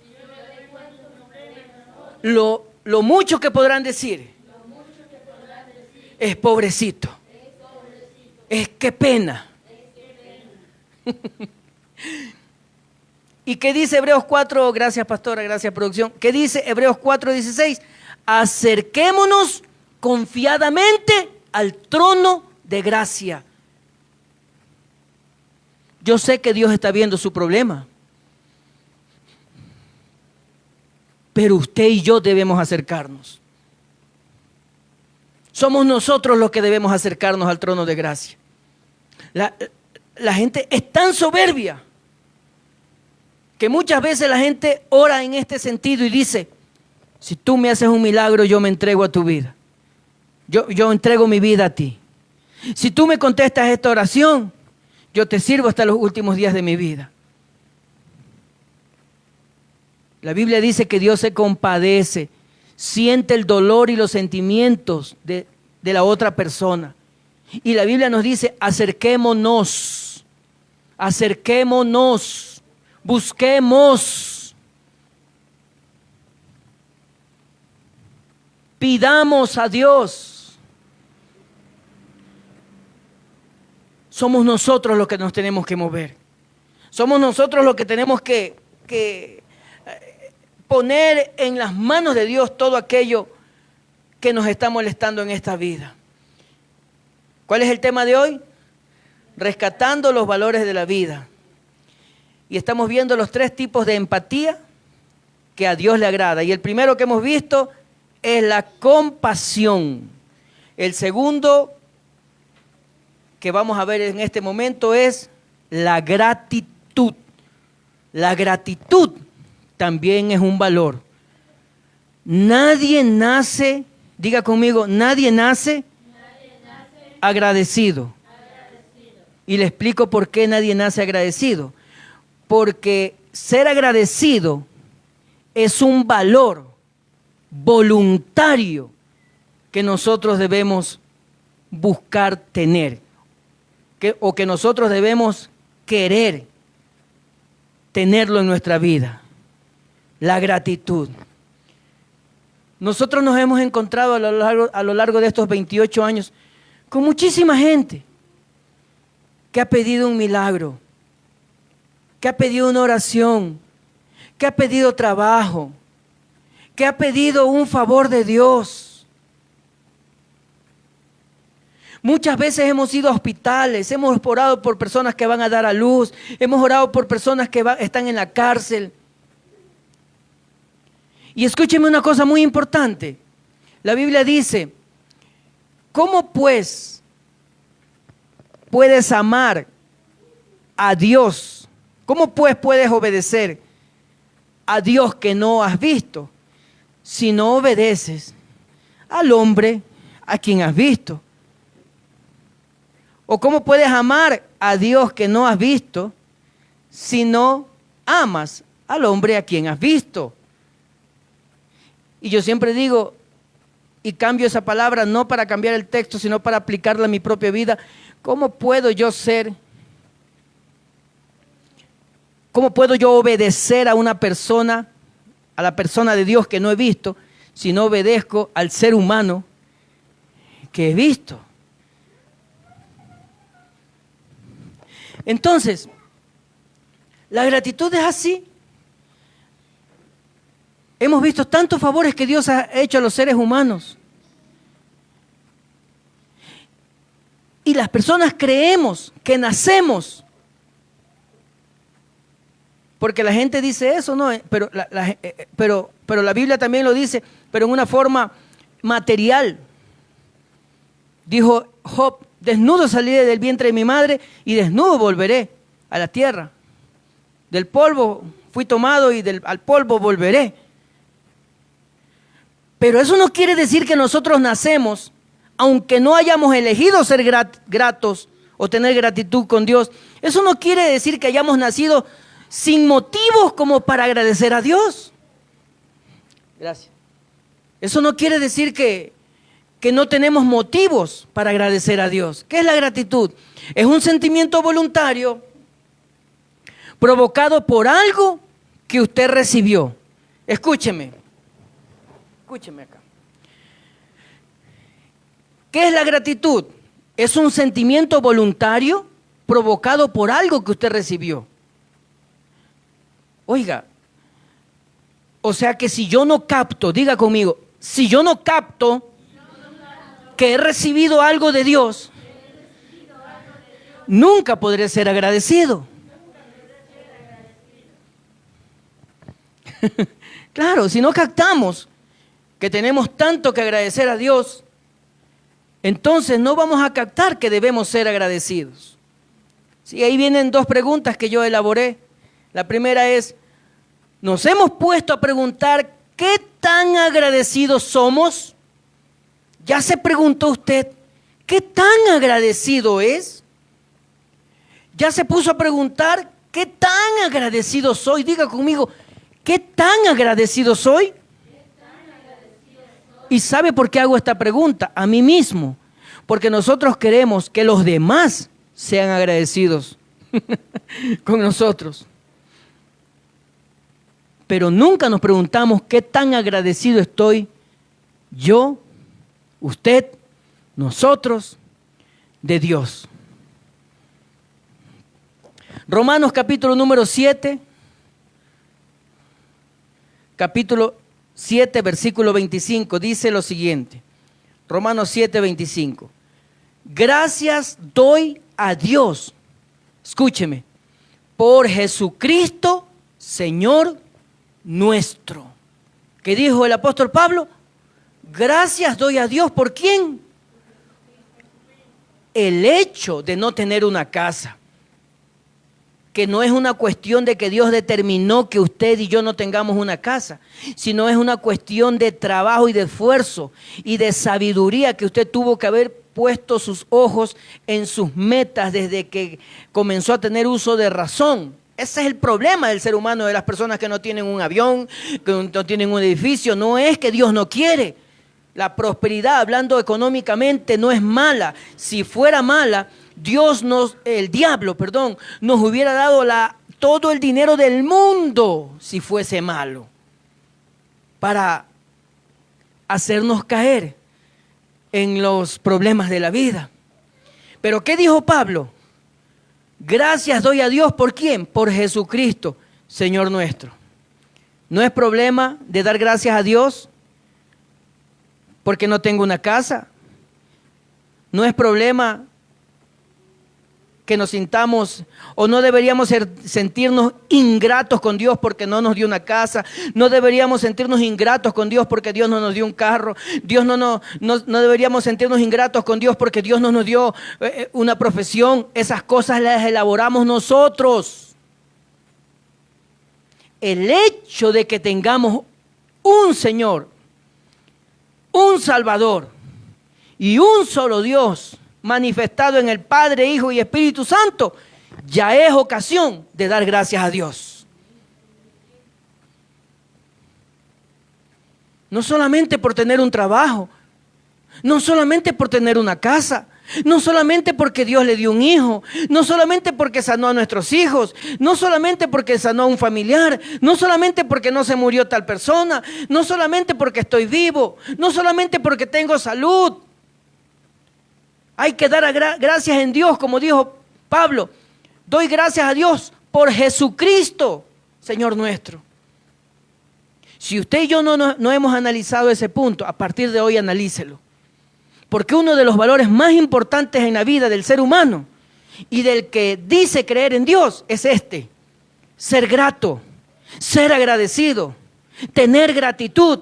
lo mucho que podrán decir es pobrecito. Es que pena. ¿Y qué dice Hebreos 4? Gracias, pastora, gracias, producción. ¿Qué dice Hebreos 4:16? Acerquémonos confiadamente al trono de gracia. Yo sé que Dios está viendo su problema, pero usted y yo debemos acercarnos. Somos nosotros los que debemos acercarnos al trono de gracia. La gente es tan soberbia que muchas veces la gente ora en este sentido y dice: si tú me haces un milagro, yo me entrego a tu vida. Yo entrego mi vida a ti. Si tú me contestas esta oración, yo te sirvo hasta los últimos días de mi vida. La Biblia dice que Dios se compadece, siente el dolor y los sentimientos de la otra persona. Y la Biblia nos dice: acerquémonos, busquemos, pidamos a Dios. Somos nosotros los que nos tenemos que mover. Somos nosotros los que tenemos que poner en las manos de Dios todo aquello que nos está molestando en esta vida. ¿Cuál es el tema de hoy? Rescatando los valores de la vida. Y estamos viendo los 3 tipos de empatía que a Dios le agrada. Y el primero que hemos visto es la compasión. El segundo que vamos a ver en este momento es la gratitud. La gratitud también es un valor. Nadie nace, diga conmigo, nadie nace agradecido. Y le explico por qué nadie nace agradecido. Porque ser agradecido es un valor voluntario que nosotros debemos buscar tener, o que nosotros debemos querer tenerlo en nuestra vida. La gratitud. Nosotros nos hemos encontrado a lo largo de estos 28 años con muchísima gente que ha pedido un milagro, que ha pedido una oración, que ha pedido trabajo, que ha pedido un favor de Dios. Muchas veces hemos ido a hospitales, hemos orado por personas que van a dar a luz, hemos orado por personas que están en la cárcel. Y escúcheme una cosa muy importante. La Biblia dice, ¿cómo pues puedes amar a Dios? ¿Cómo pues puedes obedecer a Dios que no has visto si no obedeces al hombre a quien has visto? ¿O cómo puedes amar a Dios que no has visto si no amas al hombre a quien has visto? Y yo siempre digo, y cambio esa palabra no para cambiar el texto, sino para aplicarla a mi propia vida. ¿Cómo puedo yo obedecer a una persona, a la persona de Dios que no he visto, si no obedezco al ser humano que he visto? Entonces, la gratitud es así. Hemos visto tantos favores que Dios ha hecho a los seres humanos. Y las personas creemos que nacemos. Porque la gente dice eso, ¿no? Pero la Biblia también lo dice, pero en una forma material. Dijo Job, desnudo salí del vientre de mi madre y desnudo volveré a la tierra. Del polvo fui tomado y al polvo volveré. Pero eso no quiere decir que nosotros nacemos, aunque no hayamos elegido ser gratos o tener gratitud con Dios. Eso no quiere decir que hayamos nacido sin motivos como para agradecer a Dios. Gracias. Eso no quiere decir que no tenemos motivos para agradecer a Dios. ¿Qué es la gratitud? Es un sentimiento voluntario provocado por algo que usted recibió. Escúcheme acá. ¿Qué es la gratitud? Es un sentimiento voluntario provocado por algo que usted recibió. Oiga, o sea que si yo no capto, diga conmigo, si yo no capto que he recibido algo de Dios, nunca podré ser agradecido. Claro, si no captamos que tenemos tanto que agradecer a Dios, entonces no vamos a captar que debemos ser agradecidos. Sí, ahí vienen dos preguntas que yo elaboré. La primera es, ¿nos hemos puesto a preguntar qué tan agradecidos somos? ¿Ya se preguntó usted qué tan agradecido es? ¿Ya se puso a preguntar qué tan agradecido soy? Diga conmigo, ¿qué tan agradecido soy? ¿Y sabe por qué hago esta pregunta? A mí mismo. Porque nosotros queremos que los demás sean agradecidos con nosotros. Pero nunca nos preguntamos qué tan agradecido estoy yo, usted, nosotros, de Dios. Romanos capítulo número 7, capítulo 7, versículo 25, dice lo siguiente. Romanos 7, 25. Gracias doy a Dios, escúcheme, por Jesucristo, Señor nuestro. ¿Qué dijo el apóstol Pablo? Gracias doy a Dios, ¿por quién? El hecho de no tener una casa, que no es una cuestión de que Dios determinó que usted y yo no tengamos una casa, sino es una cuestión de trabajo y de esfuerzo y de sabiduría que usted tuvo que haber puesto sus ojos en sus metas desde que comenzó a tener uso de razón. Ese es el problema del ser humano, de las personas que no tienen un avión, que no tienen un edificio. No es que Dios no quiere. La prosperidad, hablando económicamente, no es mala. Si fuera mala, el diablo, nos hubiera dado todo el dinero del mundo si fuese malo, para hacernos caer en los problemas de la vida. Pero ¿qué dijo Pablo? Gracias doy a Dios, ¿por quién? Por Jesucristo, Señor nuestro. No es problema de dar gracias a Dios porque no tengo una casa. No es problema que nos sintamos, o no deberíamos sentirnos ingratos con Dios porque no nos dio una casa. No deberíamos sentirnos ingratos con Dios porque Dios no nos dio un carro. No deberíamos sentirnos ingratos con Dios porque Dios no nos dio una profesión. Esas cosas las elaboramos nosotros. El hecho de que tengamos un Señor, un Salvador y un solo Dios manifestado en el Padre, Hijo y Espíritu Santo, ya es ocasión de dar gracias a Dios. No solamente por tener un trabajo, no solamente por tener una casa, no solamente porque Dios le dio un hijo, no solamente porque sanó a nuestros hijos, no solamente porque sanó a un familiar, no solamente porque no se murió tal persona, no solamente porque estoy vivo, no solamente porque tengo salud. Hay que dar gracias en Dios, como dijo Pablo. Doy gracias a Dios por Jesucristo, Señor nuestro. Si usted y yo no hemos analizado ese punto, a partir de hoy analícelo. Porque uno de los valores más importantes en la vida del ser humano y del que dice creer en Dios es este: ser grato, ser agradecido, tener gratitud.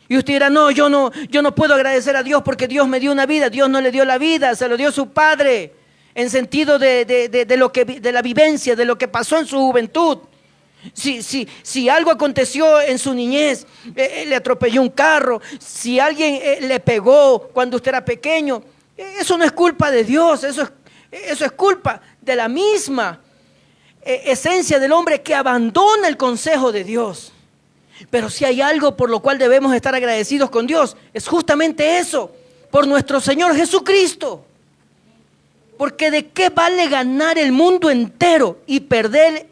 Y usted dirá, no, yo no puedo agradecer a Dios porque Dios me dio una vida. Dios no le dio la vida, se lo dio su Padre, en sentido de la vivencia, de lo que pasó en su juventud. Si algo aconteció en su niñez, le atropelló un carro, si alguien le pegó cuando usted era pequeño, eso no es culpa de Dios, eso es culpa de la misma esencia del hombre que abandona el consejo de Dios. Pero si hay algo por lo cual debemos estar agradecidos con Dios, es justamente eso, por nuestro Señor Jesucristo. Porque ¿de qué vale ganar el mundo entero y perder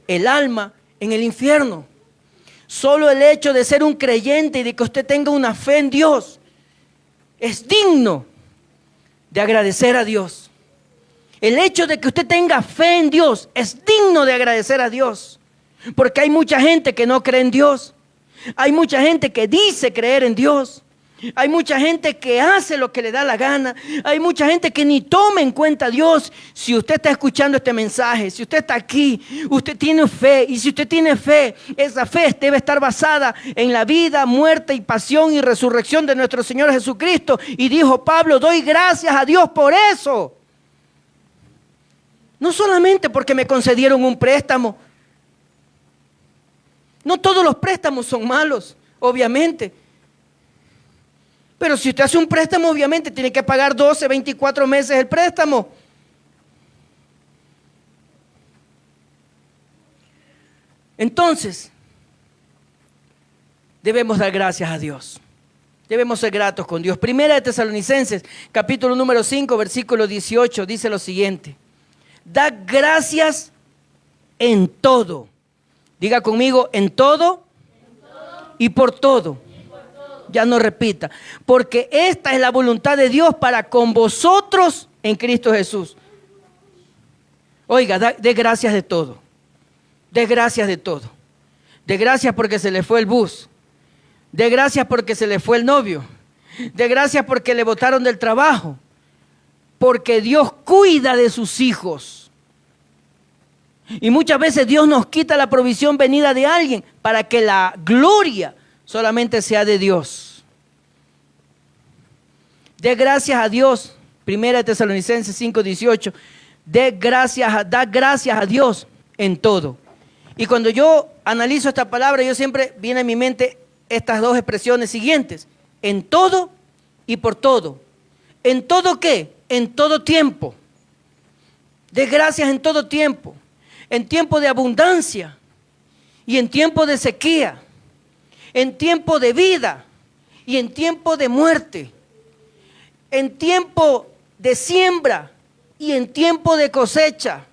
el alma en el infierno? Solo el hecho de ser un creyente y de que usted tenga una fe en Dios es digno de agradecer a Dios. El hecho de que usted tenga fe en Dios es digno de agradecer a Dios. Porque hay mucha gente que no cree en Dios. Hay mucha gente que dice creer en Dios. Hay mucha gente que hace lo que le da la gana. Hay mucha gente que ni toma en cuenta a Dios. Si usted está escuchando este mensaje, si usted está aquí, usted tiene fe. Y si usted tiene fe, esa fe debe estar basada en la vida, muerte y pasión y resurrección de nuestro Señor Jesucristo. Y dijo Pablo, doy gracias a Dios por eso. No solamente porque me concedieron un préstamo. No todos los préstamos son malos, obviamente. Pero si usted hace un préstamo, obviamente tiene que pagar 12, 24 meses el préstamo. Entonces, debemos dar gracias a Dios. Debemos ser gratos con Dios. Primera de Tesalonicenses, capítulo número 5, versículo 18, dice lo siguiente: da gracias en todo. Diga conmigo, en todo y por todo. Ya no repita. Porque esta es la voluntad de Dios para con vosotros en Cristo Jesús. Oiga, dé gracias de todo. Dé gracias de todo. Dé gracias porque se le fue el bus. Dé gracias porque se le fue el novio. Dé gracias porque le botaron del trabajo. Porque Dios cuida de sus hijos. Y muchas veces Dios nos quita la provisión venida de alguien para que la gloria solamente sea de Dios. Dé gracias a Dios. Primera de Tesalonicenses 5:18. Da gracias a Dios en todo. Y cuando yo analizo esta palabra, yo siempre viene a mi mente estas dos expresiones siguientes: en todo y por todo. ¿En todo qué? En todo tiempo. Dé gracias en todo tiempo. en tiempo de abundancia y en tiempo de sequía, en tiempo de vida y en tiempo de muerte, en tiempo de siembra y en tiempo de cosecha.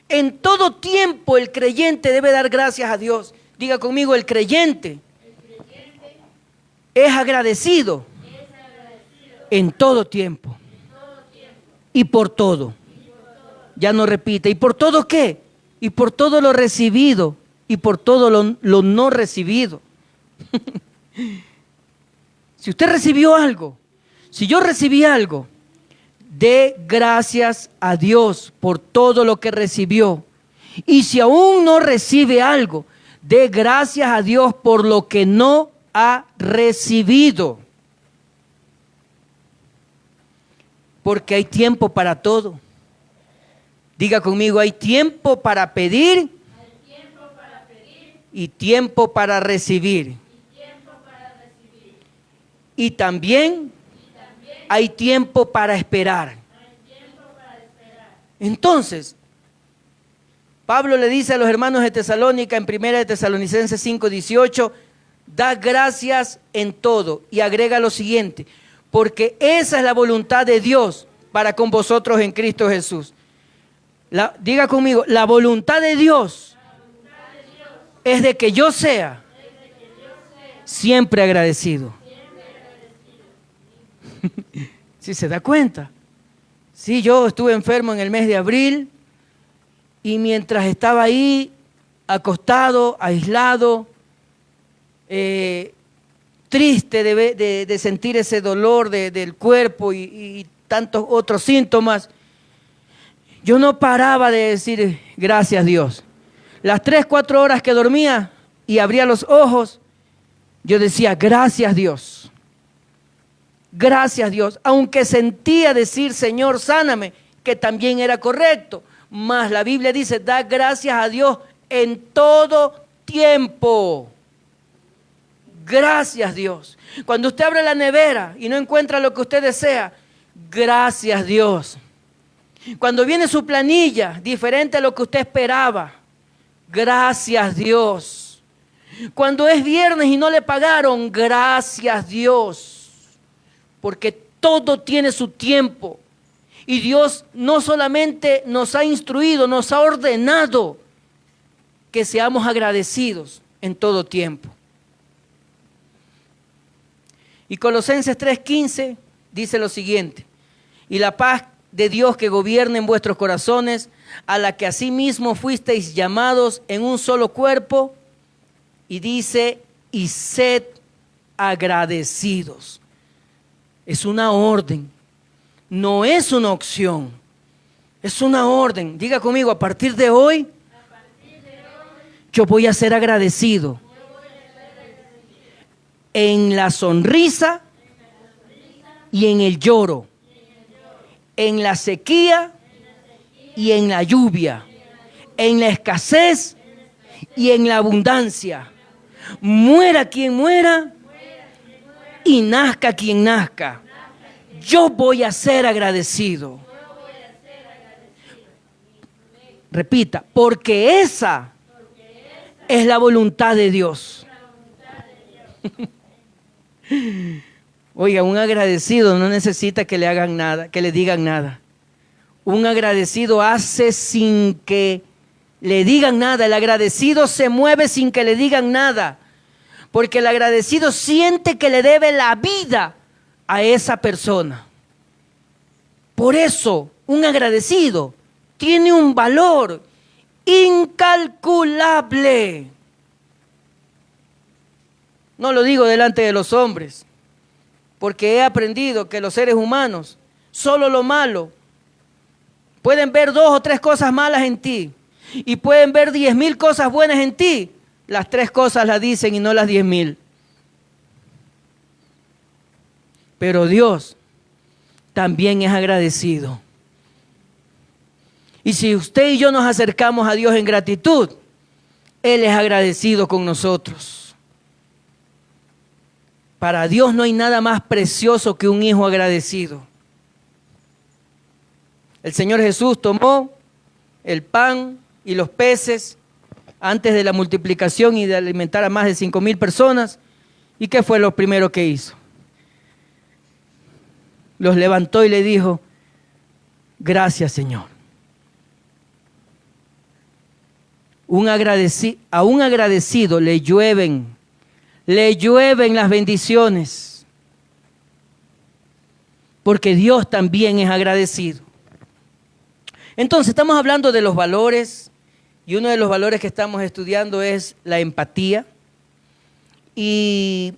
En todo tiempo el creyente debe dar gracias a Dios. Diga conmigo, el creyente es agradecido en todo tiempo y por todo. Ya no repite. ¿Y por todo qué? Y por todo lo recibido y por todo lo no recibido. Si usted recibió algo, si yo recibí algo, dé gracias a Dios por todo lo que recibió. Y si aún no recibe algo, dé gracias a Dios por lo que no ha recibido. Porque hay tiempo para todo. Diga conmigo, hay tiempo para pedir y tiempo para recibir. Y también hay tiempo para esperar. Entonces, Pablo le dice a los hermanos de Tesalónica en 1 de Tesalonicenses 5:18, da gracias en todo, y agrega lo siguiente, porque esa es la voluntad de Dios para con vosotros en Cristo Jesús. Diga conmigo, la voluntad de Dios es de que yo sea siempre agradecido. ¿Sí se da cuenta? Sí, yo estuve enfermo en el mes de abril y mientras estaba ahí, acostado, aislado, triste de sentir ese dolor del cuerpo y tantos otros síntomas, yo no paraba de decir gracias Dios. Las 3, 4 horas que dormía y abría los ojos, yo decía gracias Dios. Gracias Dios, aunque sentía decir Señor sáname, que también era correcto, mas la Biblia dice da gracias a Dios en todo tiempo. Gracias Dios. Cuando usted abre la nevera y no encuentra lo que usted desea, gracias Dios. Cuando viene su planilla diferente a lo que usted esperaba, gracias Dios. Cuando es viernes y no le pagaron, gracias Dios. Porque todo tiene su tiempo. Y Dios no solamente nos ha instruido, nos ha ordenado que seamos agradecidos en todo tiempo. Y Colosenses 3:15 dice lo siguiente, y la paz de Dios que gobierne en vuestros corazones, a la que asimismo fuisteis llamados en un solo cuerpo, y dice, y sed agradecidos. Es una orden, no es una opción, es una orden. Diga conmigo, a partir de hoy, yo voy a ser agradecido. En la sonrisa y en el lloro, en la sequía y en la lluvia, en la escasez y en la abundancia. Muera quien muera y nazca quien nazca. Yo voy a ser agradecido. Repita, porque esa es la voluntad de Dios. Oiga, un agradecido no necesita que le hagan nada, que le digan nada. Un agradecido hace sin que le digan nada. El agradecido se mueve sin que le digan nada. Porque el agradecido siente que le debe la vida a esa persona. Por eso, un agradecido tiene un valor incalculable. No lo digo delante de los hombres, porque he aprendido que los seres humanos, solo lo malo, pueden ver 2 o 3 cosas malas en ti y pueden ver 10,000 cosas buenas en ti. Las 3 cosas las dicen y no las 10,000. Pero Dios también es agradecido. Y si usted y yo nos acercamos a Dios en gratitud, Él es agradecido con nosotros. Para Dios no hay nada más precioso que un hijo agradecido. El Señor Jesús tomó el pan y los peces antes de la multiplicación y de alimentar a más de 5,000 personas. ¿Y qué fue lo primero que hizo? Los levantó y le dijo, gracias, Señor. A un agradecido le llueven las bendiciones, porque Dios también es agradecido. Entonces, estamos hablando de los valores, y uno de los valores que estamos estudiando es la empatía. Y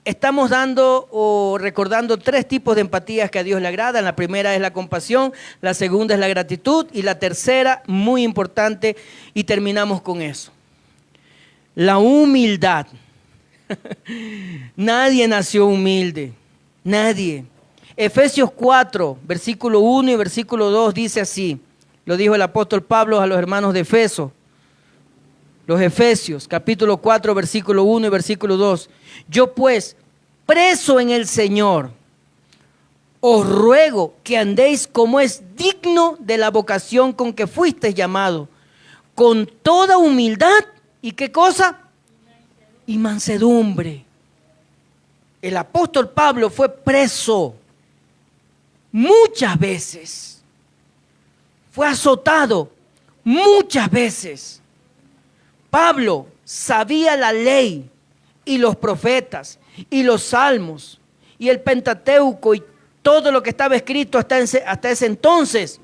estamos dando o recordando 3 tipos de empatías que a Dios le agradan. La primera es la compasión, la segunda es la gratitud y la tercera, muy importante, y terminamos con eso, la humildad. Nadie nació humilde, nadie. Efesios 4, versículo 1 y versículo 2 dice así, lo dijo el apóstol Pablo a los hermanos de Efeso. Los Efesios, capítulo 4, versículo 1 y versículo 2. Yo pues, preso en el Señor, os ruego que andéis como es digno de la vocación con que fuisteis llamados, con toda humildad, ¿y qué cosa? Y mansedumbre. El apóstol Pablo fue preso muchas veces, fue azotado muchas veces. Pablo sabía la ley y los profetas y los salmos y el Pentateuco y todo lo que estaba escrito hasta ese entonces.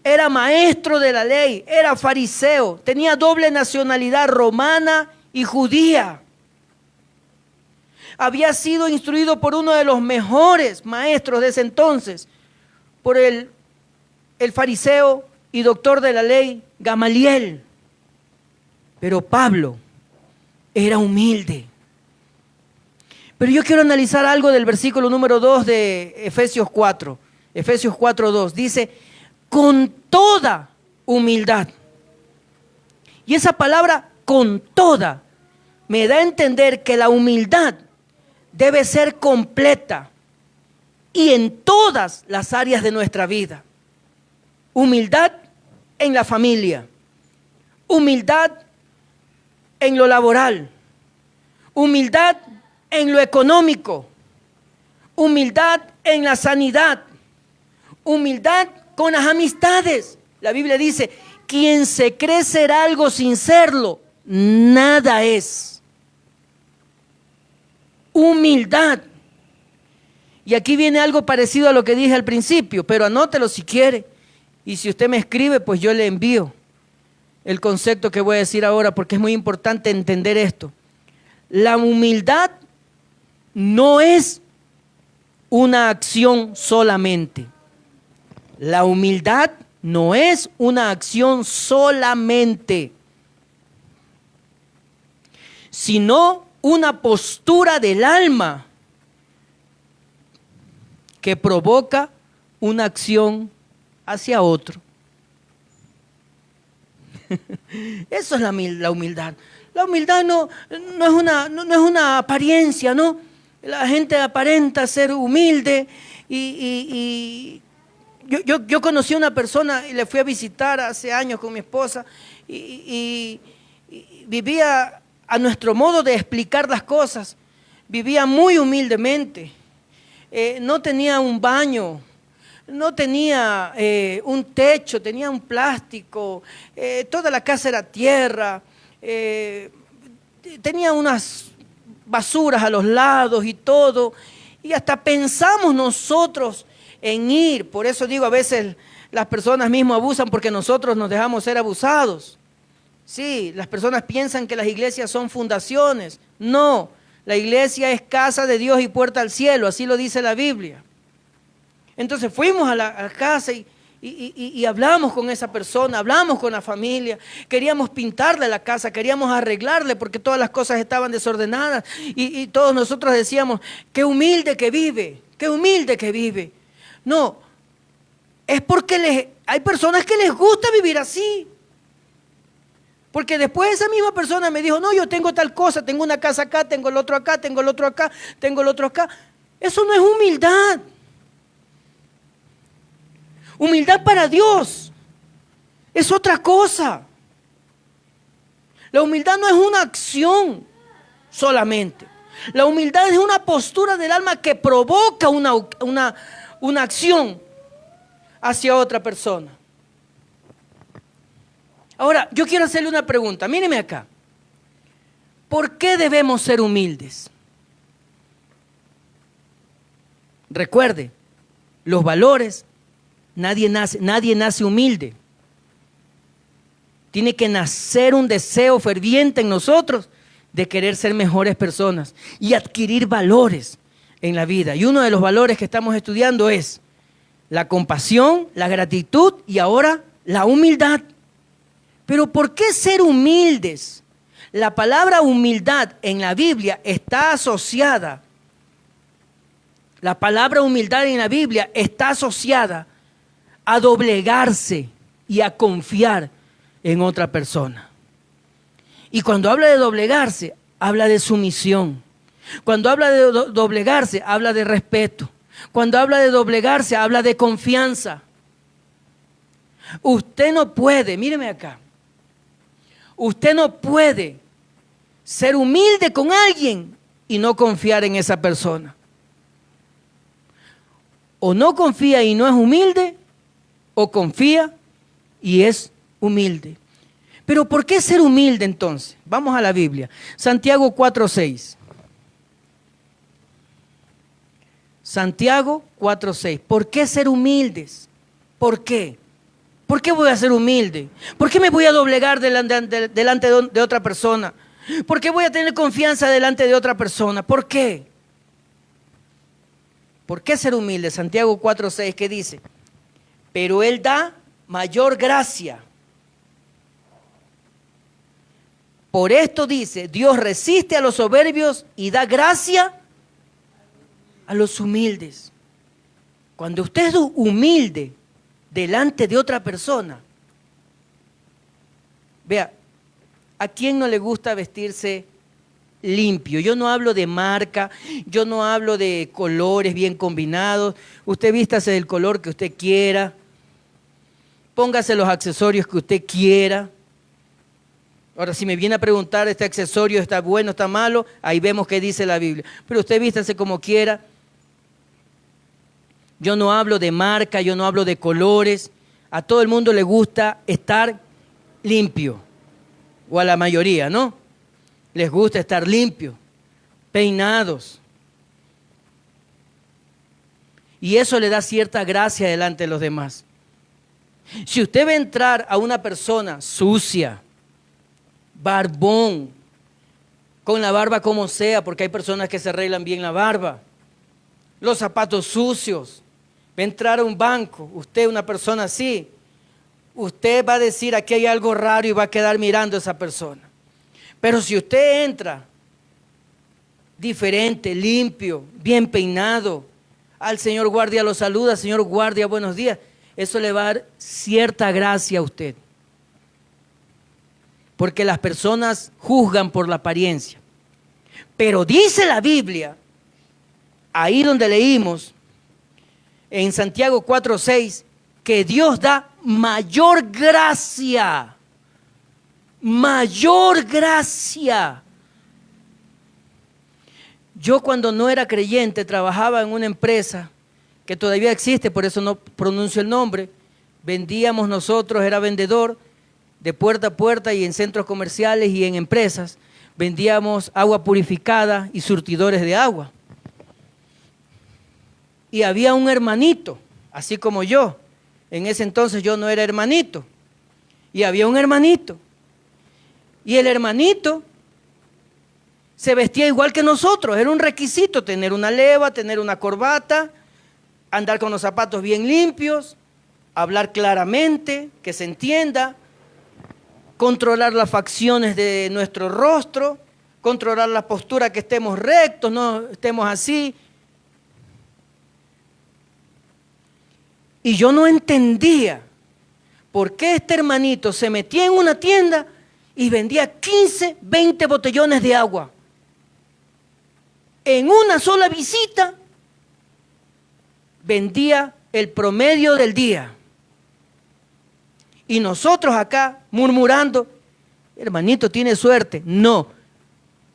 Era maestro de la ley, era fariseo, tenía doble nacionalidad romana y judía. Había sido instruido por uno de los mejores maestros de ese entonces, por el fariseo y doctor de la ley, Gamaliel. Pero Pablo era humilde. Pero yo quiero analizar algo del versículo número 2 de Efesios 4. Efesios 4:2 dice, con toda humildad. Y esa palabra, con toda, me da a entender que la humildad debe ser completa y en todas las áreas de nuestra vida. Humildad en la familia, humildad en lo laboral, humildad en lo económico, humildad en la sanidad, humildad con las amistades. La Biblia dice, quien se cree ser algo sin serlo, nada es. Humildad. Y aquí viene algo parecido a lo que dije al principio, pero anótelo si quiere. Y si usted me escribe, pues yo le envío el concepto que voy a decir ahora, porque es muy importante entender esto. La humildad no es una acción solamente. La humildad no es una acción solamente, sino una postura del alma que provoca una acción hacia otro. Eso es la humildad. La humildad no es una apariencia, ¿no? La gente aparenta ser humilde y yo conocí a una persona y le fui a visitar hace años con mi esposa y vivía a nuestro modo de explicar las cosas, vivía muy humildemente, no tenía un baño, no tenía un techo, tenía un plástico, toda la casa era tierra, tenía unas basuras a los lados y todo, y hasta pensamos nosotros en ir. Por eso digo, a veces las personas mismas abusan porque nosotros nos dejamos ser abusados. Sí, las personas piensan que las iglesias son fundaciones. No, la iglesia es casa de Dios y puerta al cielo, así lo dice la Biblia. Entonces fuimos a la casa y hablamos con esa persona, hablamos con la familia, queríamos pintarle la casa, queríamos arreglarle porque todas las cosas estaban desordenadas y todos nosotros decíamos, qué humilde que vive, qué humilde que vive. No, es porque hay personas que les gusta vivir así. Porque después esa misma persona me dijo, no, yo tengo tal cosa, tengo una casa acá, tengo el otro acá, tengo el otro acá, tengo el otro acá. Eso no es humildad. Humildad para Dios Es otra cosa. La humildad no es una acción solamente. La humildad es una postura del alma que provoca una acción hacia otra persona. Ahora, yo quiero hacerle una pregunta. Míreme acá. ¿Por qué debemos ser humildes? Recuerde, los valores, nadie nace humilde. Tiene que nacer un deseo ferviente en nosotros de querer ser mejores personas y adquirir valores en la vida. Y uno de los valores que estamos estudiando es la compasión, la gratitud y ahora la humildad. Pero ¿por qué ser humildes? La palabra humildad en la Biblia está asociada. La palabra humildad en la Biblia está asociada a doblegarse y a confiar en otra persona. Y cuando habla de doblegarse, habla de sumisión. Cuando habla de doblegarse, habla de respeto. Cuando habla de doblegarse, habla de confianza. Usted no puede, míreme acá, usted no puede ser humilde con alguien y no confiar en esa persona. O no confía y no es humilde, o confía y es humilde. Pero ¿por qué ser humilde entonces? Vamos a la Biblia. Santiago 4:6. Santiago 4:6. ¿Por qué ser humildes? ¿Por qué? ¿Por qué voy a ser humilde? ¿Por qué me voy a doblegar delante de otra persona? ¿Por qué voy a tener confianza delante de otra persona? ¿Por qué? ¿Por qué ser humilde? Santiago 4:6, ¿qué dice? Pero Él da mayor gracia. Por esto dice, Dios resiste a los soberbios y da gracia a los humildes. Cuando usted es humilde delante de otra persona, vea, ¿a quién no le gusta vestirse limpio? Yo no hablo de marca, yo no hablo de colores bien combinados. Usted vístase del color que usted quiera, póngase los accesorios que usted quiera. Ahora, si me viene a preguntar, ¿este accesorio está bueno, está malo? Ahí vemos qué dice la Biblia. Pero usted vístase como quiera. Yo no hablo de marca, yo no hablo de colores. A todo el mundo le gusta estar limpio. O a la mayoría, ¿no? Les gusta estar limpios, peinados. Y eso le da cierta gracia delante de los demás. Si usted va a entrar a una persona sucia, barbón, con la barba como sea, porque hay personas que se arreglan bien la barba, los zapatos sucios, va a entrar a un banco, usted una persona así, usted va a decir aquí hay algo raro y va a quedar mirando a esa persona. Pero si usted entra diferente, limpio, bien peinado, al señor guardia lo saluda, señor guardia, buenos días, eso le va a dar cierta gracia a usted. Porque las personas juzgan por la apariencia. Pero dice la Biblia, ahí donde leímos, en Santiago 4:6, que Dios da mayor gracia. Mayor gracia. Yo cuando no era creyente trabajaba en una empresa que todavía existe, por eso no pronuncio el nombre. Vendíamos nosotros, era vendedor de puerta a puerta y en centros comerciales y en empresas. Vendíamos agua purificada y surtidores de agua. Y había un hermanito, así como yo. En ese entonces yo no era hermanito. Y había un hermanito. Y el hermanito se vestía igual que nosotros. Era un requisito tener una leva, tener una corbata, andar con los zapatos bien limpios, hablar claramente, que se entienda, controlar las facciones de nuestro rostro, controlar la postura, que estemos rectos, no estemos así. Y yo no entendía por qué este hermanito se metía en una tienda y vendía 15, 20 botellones de agua. En una sola visita vendía el promedio del día. Y nosotros acá murmurando, hermanito, tiene suerte. No,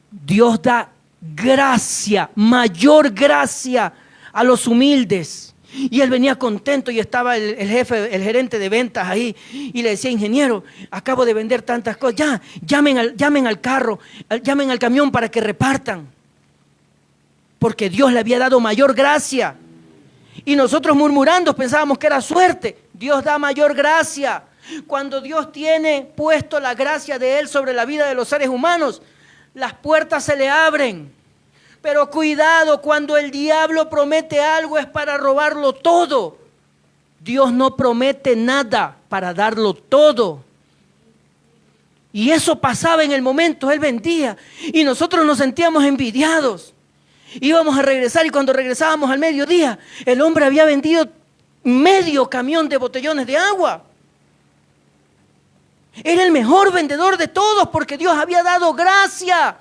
Dios da gracia, mayor gracia a los humildes. Y él venía contento y estaba el jefe, el gerente de ventas ahí y le decía, ingeniero, acabo de vender tantas cosas, ya, llamen al carro, llamen al camión para que repartan. Porque Dios le había dado mayor gracia. Y nosotros murmurando pensábamos que era suerte. Dios da mayor gracia. Cuando Dios tiene puesto la gracia de Él sobre la vida de los seres humanos, las puertas se le abren. Pero cuidado, cuando el diablo promete algo es para robarlo todo. Dios no promete nada para darlo todo. Y eso pasaba en el momento, Él vendía. Y nosotros nos sentíamos envidiados. Íbamos a regresar y cuando regresábamos al mediodía, el hombre había vendido medio camión de botellones de agua. Era el mejor vendedor de todos porque Dios había dado gracia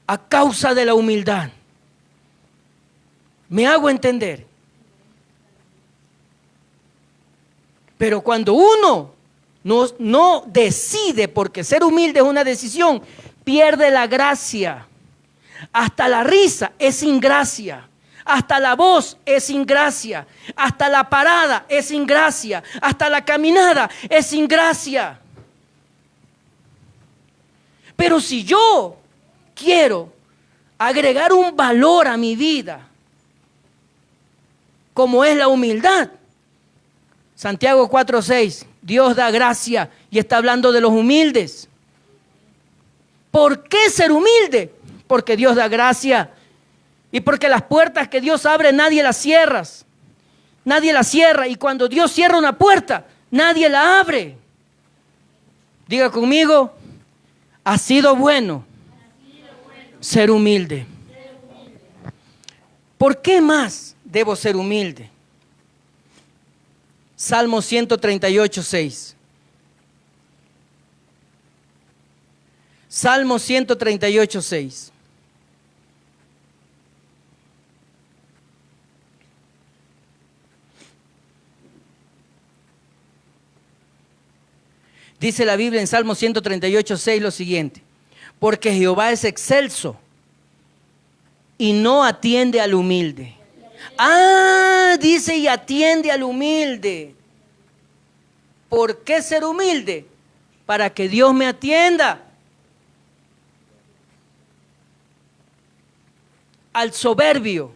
a causa de la humildad. ¿Me hago entender? Pero cuando uno no decide, porque ser humilde es una decisión, pierde la gracia. Hasta la risa es ingracia. Hasta la voz es ingracia. Hasta la parada es ingracia. Hasta la caminada es ingracia. Pero si yo quiero agregar un valor a mi vida, como es la humildad, Santiago 4:6, Dios da gracia y está hablando de los humildes. ¿Por qué ser humilde? Porque Dios da gracia y porque las puertas que Dios abre nadie las cierra. Nadie las cierra y cuando Dios cierra una puerta, nadie la abre. Diga conmigo, ha sido bueno ser humilde. ¿Por qué más debo ser humilde? Salmo 138:6. Salmo 138:6. Dice la Biblia en Salmo 138:6 lo siguiente: porque Jehová es excelso y no atiende al humilde. Dice y atiende al humilde. ¿Por qué ser humilde? Para que Dios me atienda. Al soberbio,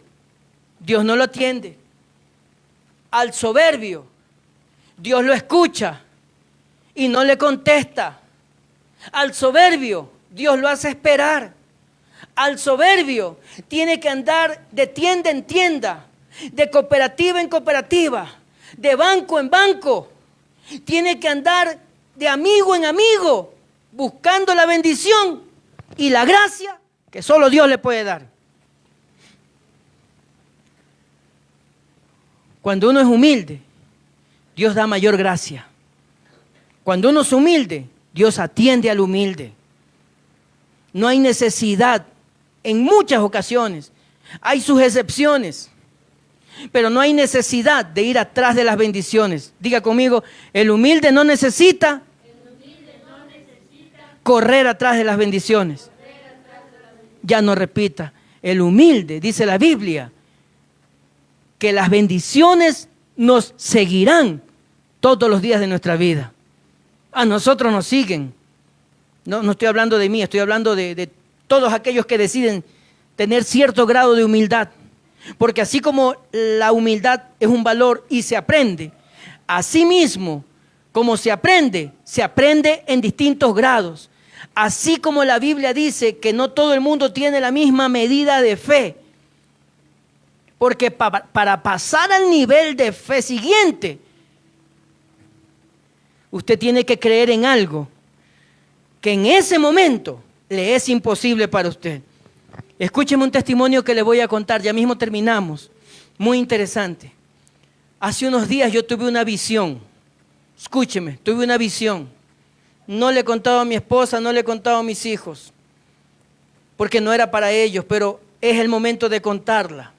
Dios no lo atiende. Al soberbio, Dios lo escucha y no le contesta. Al soberbio, Dios lo hace esperar. Al soberbio, tiene que andar de tienda en tienda, de cooperativa en cooperativa, de banco en banco. Tiene que andar de amigo en amigo, buscando la bendición y la gracia que solo Dios le puede dar. Cuando uno es humilde, Dios da mayor gracia. Cuando uno es humilde, Dios atiende al humilde. No hay necesidad, en muchas ocasiones, hay sus excepciones, pero no hay necesidad de ir atrás de las bendiciones. Diga conmigo, el humilde no necesita correr atrás de las bendiciones. Ya no repita, el humilde, dice la Biblia, que las bendiciones nos seguirán todos los días de nuestra vida. A nosotros nos siguen. No estoy hablando de mí, estoy hablando de todos aquellos que deciden tener cierto grado de humildad. Porque así como la humildad es un valor y se aprende, así mismo como se aprende en distintos grados. Así como la Biblia dice que no todo el mundo tiene la misma medida de fe. Porque para pasar al nivel de fe siguiente, usted tiene que creer en algo que en ese momento le es imposible para usted. Escúcheme un testimonio que le voy a contar, ya mismo terminamos, muy interesante. Hace unos días yo tuve una visión, escúcheme, tuve una visión. No le he contado a mi esposa, no le he contado a mis hijos, porque no era para ellos, pero es el momento de contarla.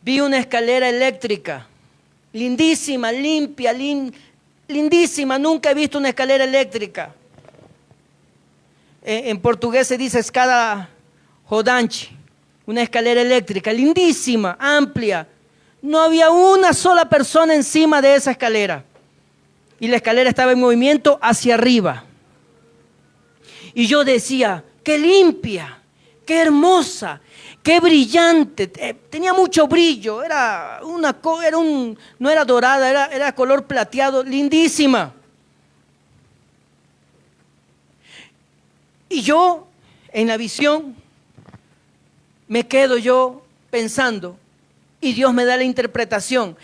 Vi una escalera eléctrica lindísima, limpia, lindísima. Nunca he visto una escalera eléctrica. En portugués se dice escada rodante, una escalera eléctrica, lindísima, amplia. No había una sola persona encima de esa escalera. Y la escalera estaba en movimiento hacia arriba. Y yo decía, qué limpia, qué hermosa, qué brillante. Tenía mucho brillo, no era dorada, era color plateado, lindísima. Y yo, en la visión, me quedo yo pensando, y Dios me da la interpretación.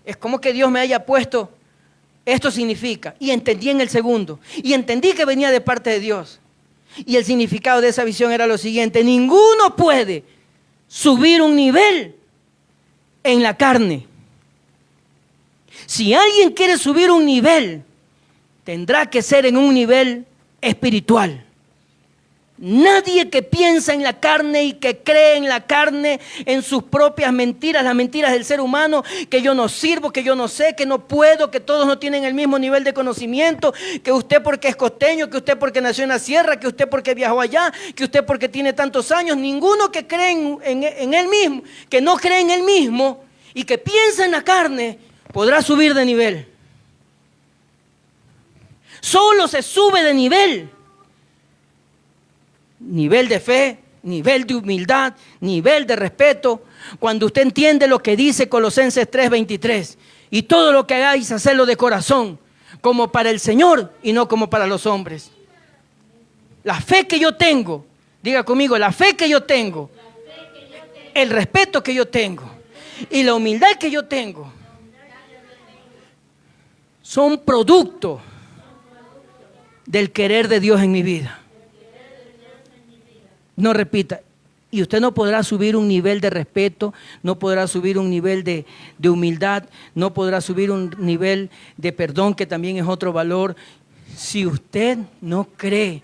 Es como que Dios me haya puesto, esto significa, y entendí en el segundo, y entendí que venía de parte de Dios. Y el significado de esa visión era lo siguiente: ninguno puede subir un nivel en la carne. Si alguien quiere subir un nivel, tendrá que ser en un nivel espiritual. Nadie que piensa en la carne y que cree en la carne, en sus propias mentiras, las mentiras del ser humano, que yo no sirvo, que yo no sé, que no puedo, que todos no tienen el mismo nivel de conocimiento, que usted porque es costeño, que usted porque nació en la sierra, que usted porque viajó allá, que usted porque tiene tantos años. Ninguno que cree en él mismo, que no cree en él mismo y que piensa en la carne, podrá subir de nivel. Solo se sube de nivel. Nivel de fe, nivel de humildad, nivel de respeto. Cuando usted entiende lo que dice Colosenses 3:23, y todo lo que hagáis, hacedlo de corazón, como para el Señor y no como para los hombres. La fe que yo tengo, diga conmigo, la fe que yo tengo, el respeto que yo tengo y la humildad que yo tengo son producto del querer de Dios en mi vida. No repita. Y usted no podrá subir un nivel de respeto, no podrá subir un nivel de humildad, no podrá subir un nivel de perdón, que también es otro valor, si usted no cree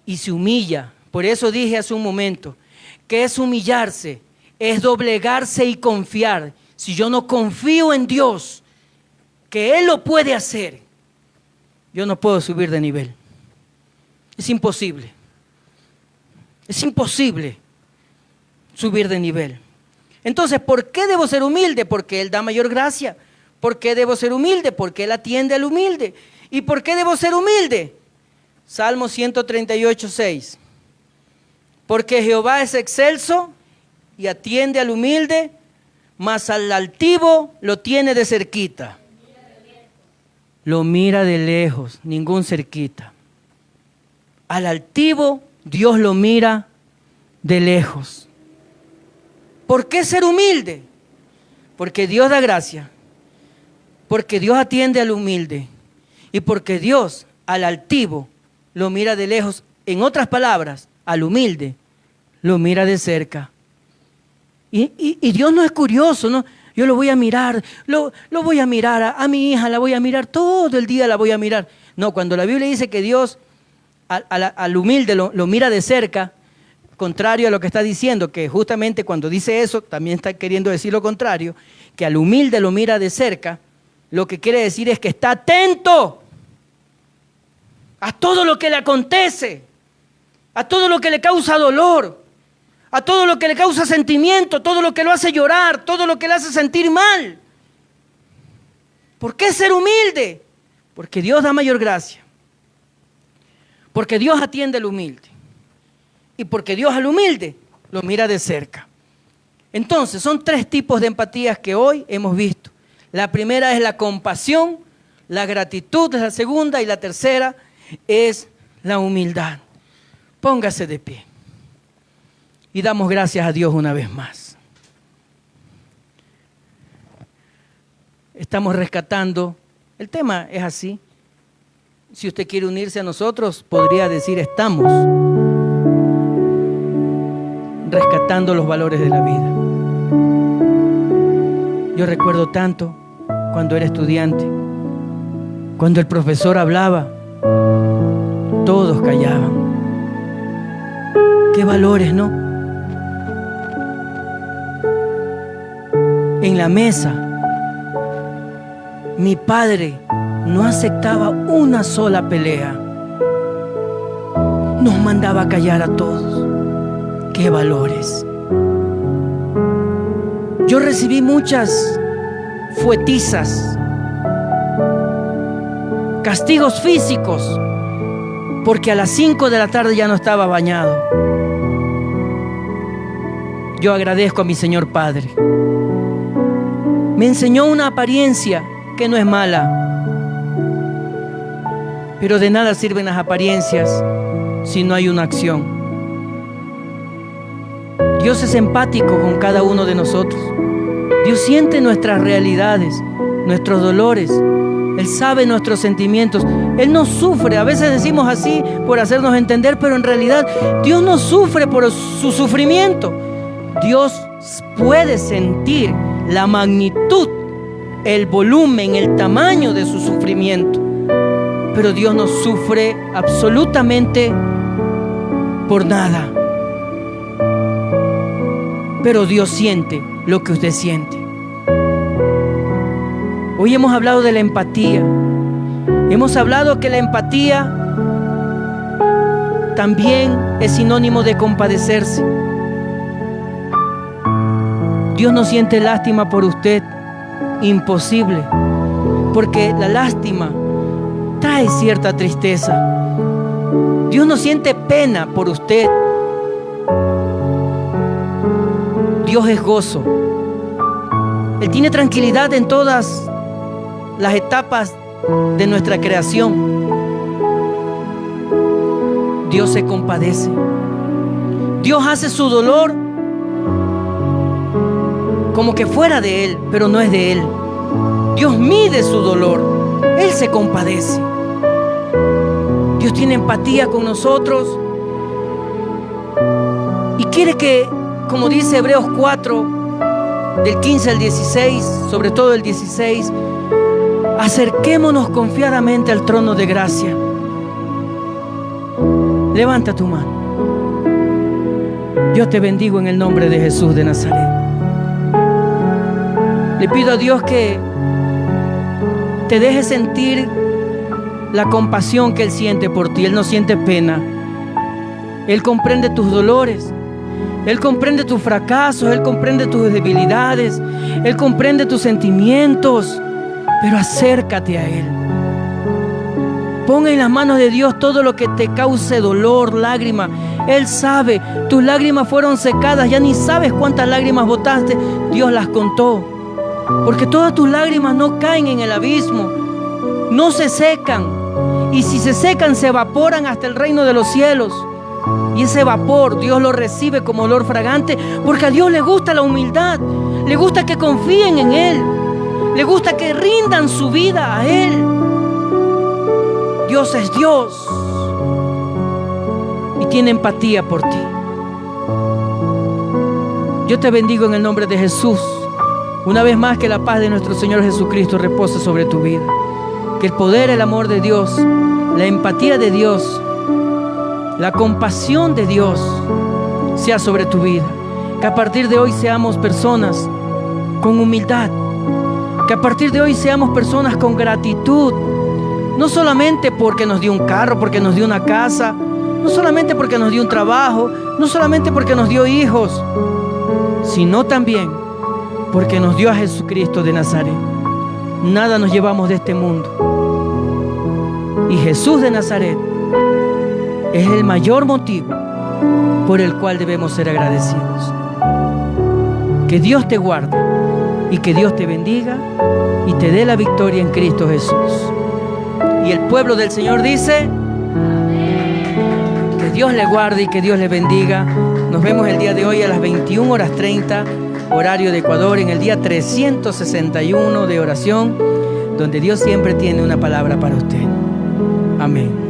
y se humilla. Por eso dije hace un momento, que es humillarse, es doblegarse y confiar. Si yo no confío en Dios, que Él lo puede hacer, yo no puedo subir de nivel. Es imposible. Es imposible subir de nivel. Entonces, ¿por qué debo ser humilde? Porque Él da mayor gracia. ¿Por qué debo ser humilde? Porque Él atiende al humilde. ¿Y por qué debo ser humilde? Salmo 138:6. Porque Jehová es excelso y atiende al humilde, mas al altivo lo tiene de cerquita. Lo mira de lejos, ningún cerquita. Al altivo Dios lo mira de lejos. ¿Por qué ser humilde? Porque Dios da gracia, porque Dios atiende al humilde y porque Dios al altivo lo mira de lejos. En otras palabras, al humilde lo mira de cerca. Y Dios no es curioso, ¿no? Yo lo voy a mirar, lo voy a mirar a mi hija, la voy a mirar todo el día, la voy a mirar. No, cuando la Biblia dice que Dios al humilde lo mira de cerca, contrario a lo que está diciendo, que justamente cuando dice eso, también está queriendo decir lo contrario, que al humilde lo mira de cerca, lo que quiere decir es que está atento a todo lo que le acontece, a todo lo que le causa dolor, a todo lo que le causa sentimiento, todo lo que lo hace llorar, todo lo que le hace sentir mal. ¿Por qué ser humilde? Porque Dios da mayor gracia. Porque Dios atiende al humilde. Y porque Dios al humilde lo mira de cerca. Entonces, son 3 tipos de empatías que hoy hemos visto. La primera es la compasión, la gratitud es la segunda y la tercera es la humildad. Póngase de pie. Y damos gracias a Dios una vez más. Estamos rescatando, el tema es así. Si usted quiere unirse a nosotros, podría decir estamos rescatando los valores de la vida. Yo recuerdo tanto cuando era estudiante, cuando el profesor hablaba, todos callaban. ¿Qué valores, no? En la mesa, mi padre no aceptaba una sola pelea. Nos mandaba callar a todos. ¡Qué valores! Yo recibí muchas fuetizas, castigos físicos, porque a las 5 de la tarde ya no estaba bañado. Yo agradezco a mi Señor Padre. Me enseñó una apariencia que no es mala, pero de nada sirven las apariencias si no hay una acción. Dios es empático con cada uno de nosotros. Dios siente nuestras realidades, nuestros dolores. Él sabe nuestros sentimientos. Él no sufre. A veces decimos así por hacernos entender, pero en realidad Dios no sufre por su sufrimiento. Dios puede sentir la magnitud, el volumen, el tamaño de su sufrimiento. Pero Dios no sufre absolutamente por nada. Pero Dios siente lo que usted siente. Hoy hemos hablado de la empatía. Hemos hablado que la empatía también es sinónimo de compadecerse. Dios no siente lástima por usted. Imposible. Porque la lástima trae cierta tristeza. Dios no siente pena por usted. Dios es gozo. Él tiene tranquilidad en todas las etapas de nuestra creación. Dios se compadece. Dios hace su dolor como que fuera de Él, pero no es de Él. Dios mide su dolor. Él se compadece. Dios tiene empatía con nosotros y quiere que, como dice Hebreos 4, del 15 al 16, sobre todo el 16, acerquémonos confiadamente al trono de gracia. Levanta tu mano. Yo te bendigo en el nombre de Jesús de Nazaret. Le pido a Dios que te deje sentir la compasión que Él siente por ti. Él no siente pena. Él comprende tus dolores. Él comprende tus fracasos, Él comprende tus debilidades, Él comprende tus sentimientos, pero acércate a Él. Pon en las manos de Dios todo lo que te cause dolor, lágrima. Él sabe, tus lágrimas fueron secadas, ya ni sabes cuántas lágrimas botaste, Dios las contó. Porque todas tus lágrimas no caen en el abismo, no se secan, y si se secan se evaporan hasta el reino de los cielos. Y ese vapor Dios lo recibe como olor fragante, porque a Dios le gusta la humildad, le gusta que confíen en Él, le gusta que rindan su vida a Él. Dios es Dios y tiene empatía por ti. Yo te bendigo en el nombre de Jesús. Una vez más, que la paz de nuestro Señor Jesucristo repose sobre tu vida. Que el poder, el amor de Dios, la empatía de Dios, la compasión de Dios sea sobre tu vida. Que a partir de hoy seamos personas con humildad. Que a partir de hoy seamos personas con gratitud. No solamente porque nos dio un carro, porque nos dio una casa, no solamente porque nos dio un trabajo, no solamente porque nos dio hijos, sino también porque nos dio a Jesucristo de Nazaret. Nada nos llevamos de este mundo. Y Jesús de Nazaret es el mayor motivo por el cual debemos ser agradecidos. Que Dios te guarde y que Dios te bendiga y te dé la victoria en Cristo Jesús. Y el pueblo del Señor dice: que Dios le guarde y que Dios le bendiga. Nos vemos el día de hoy a las 21:30, horario de Ecuador, en el día 361 de oración, donde Dios siempre tiene una palabra para usted. Amén.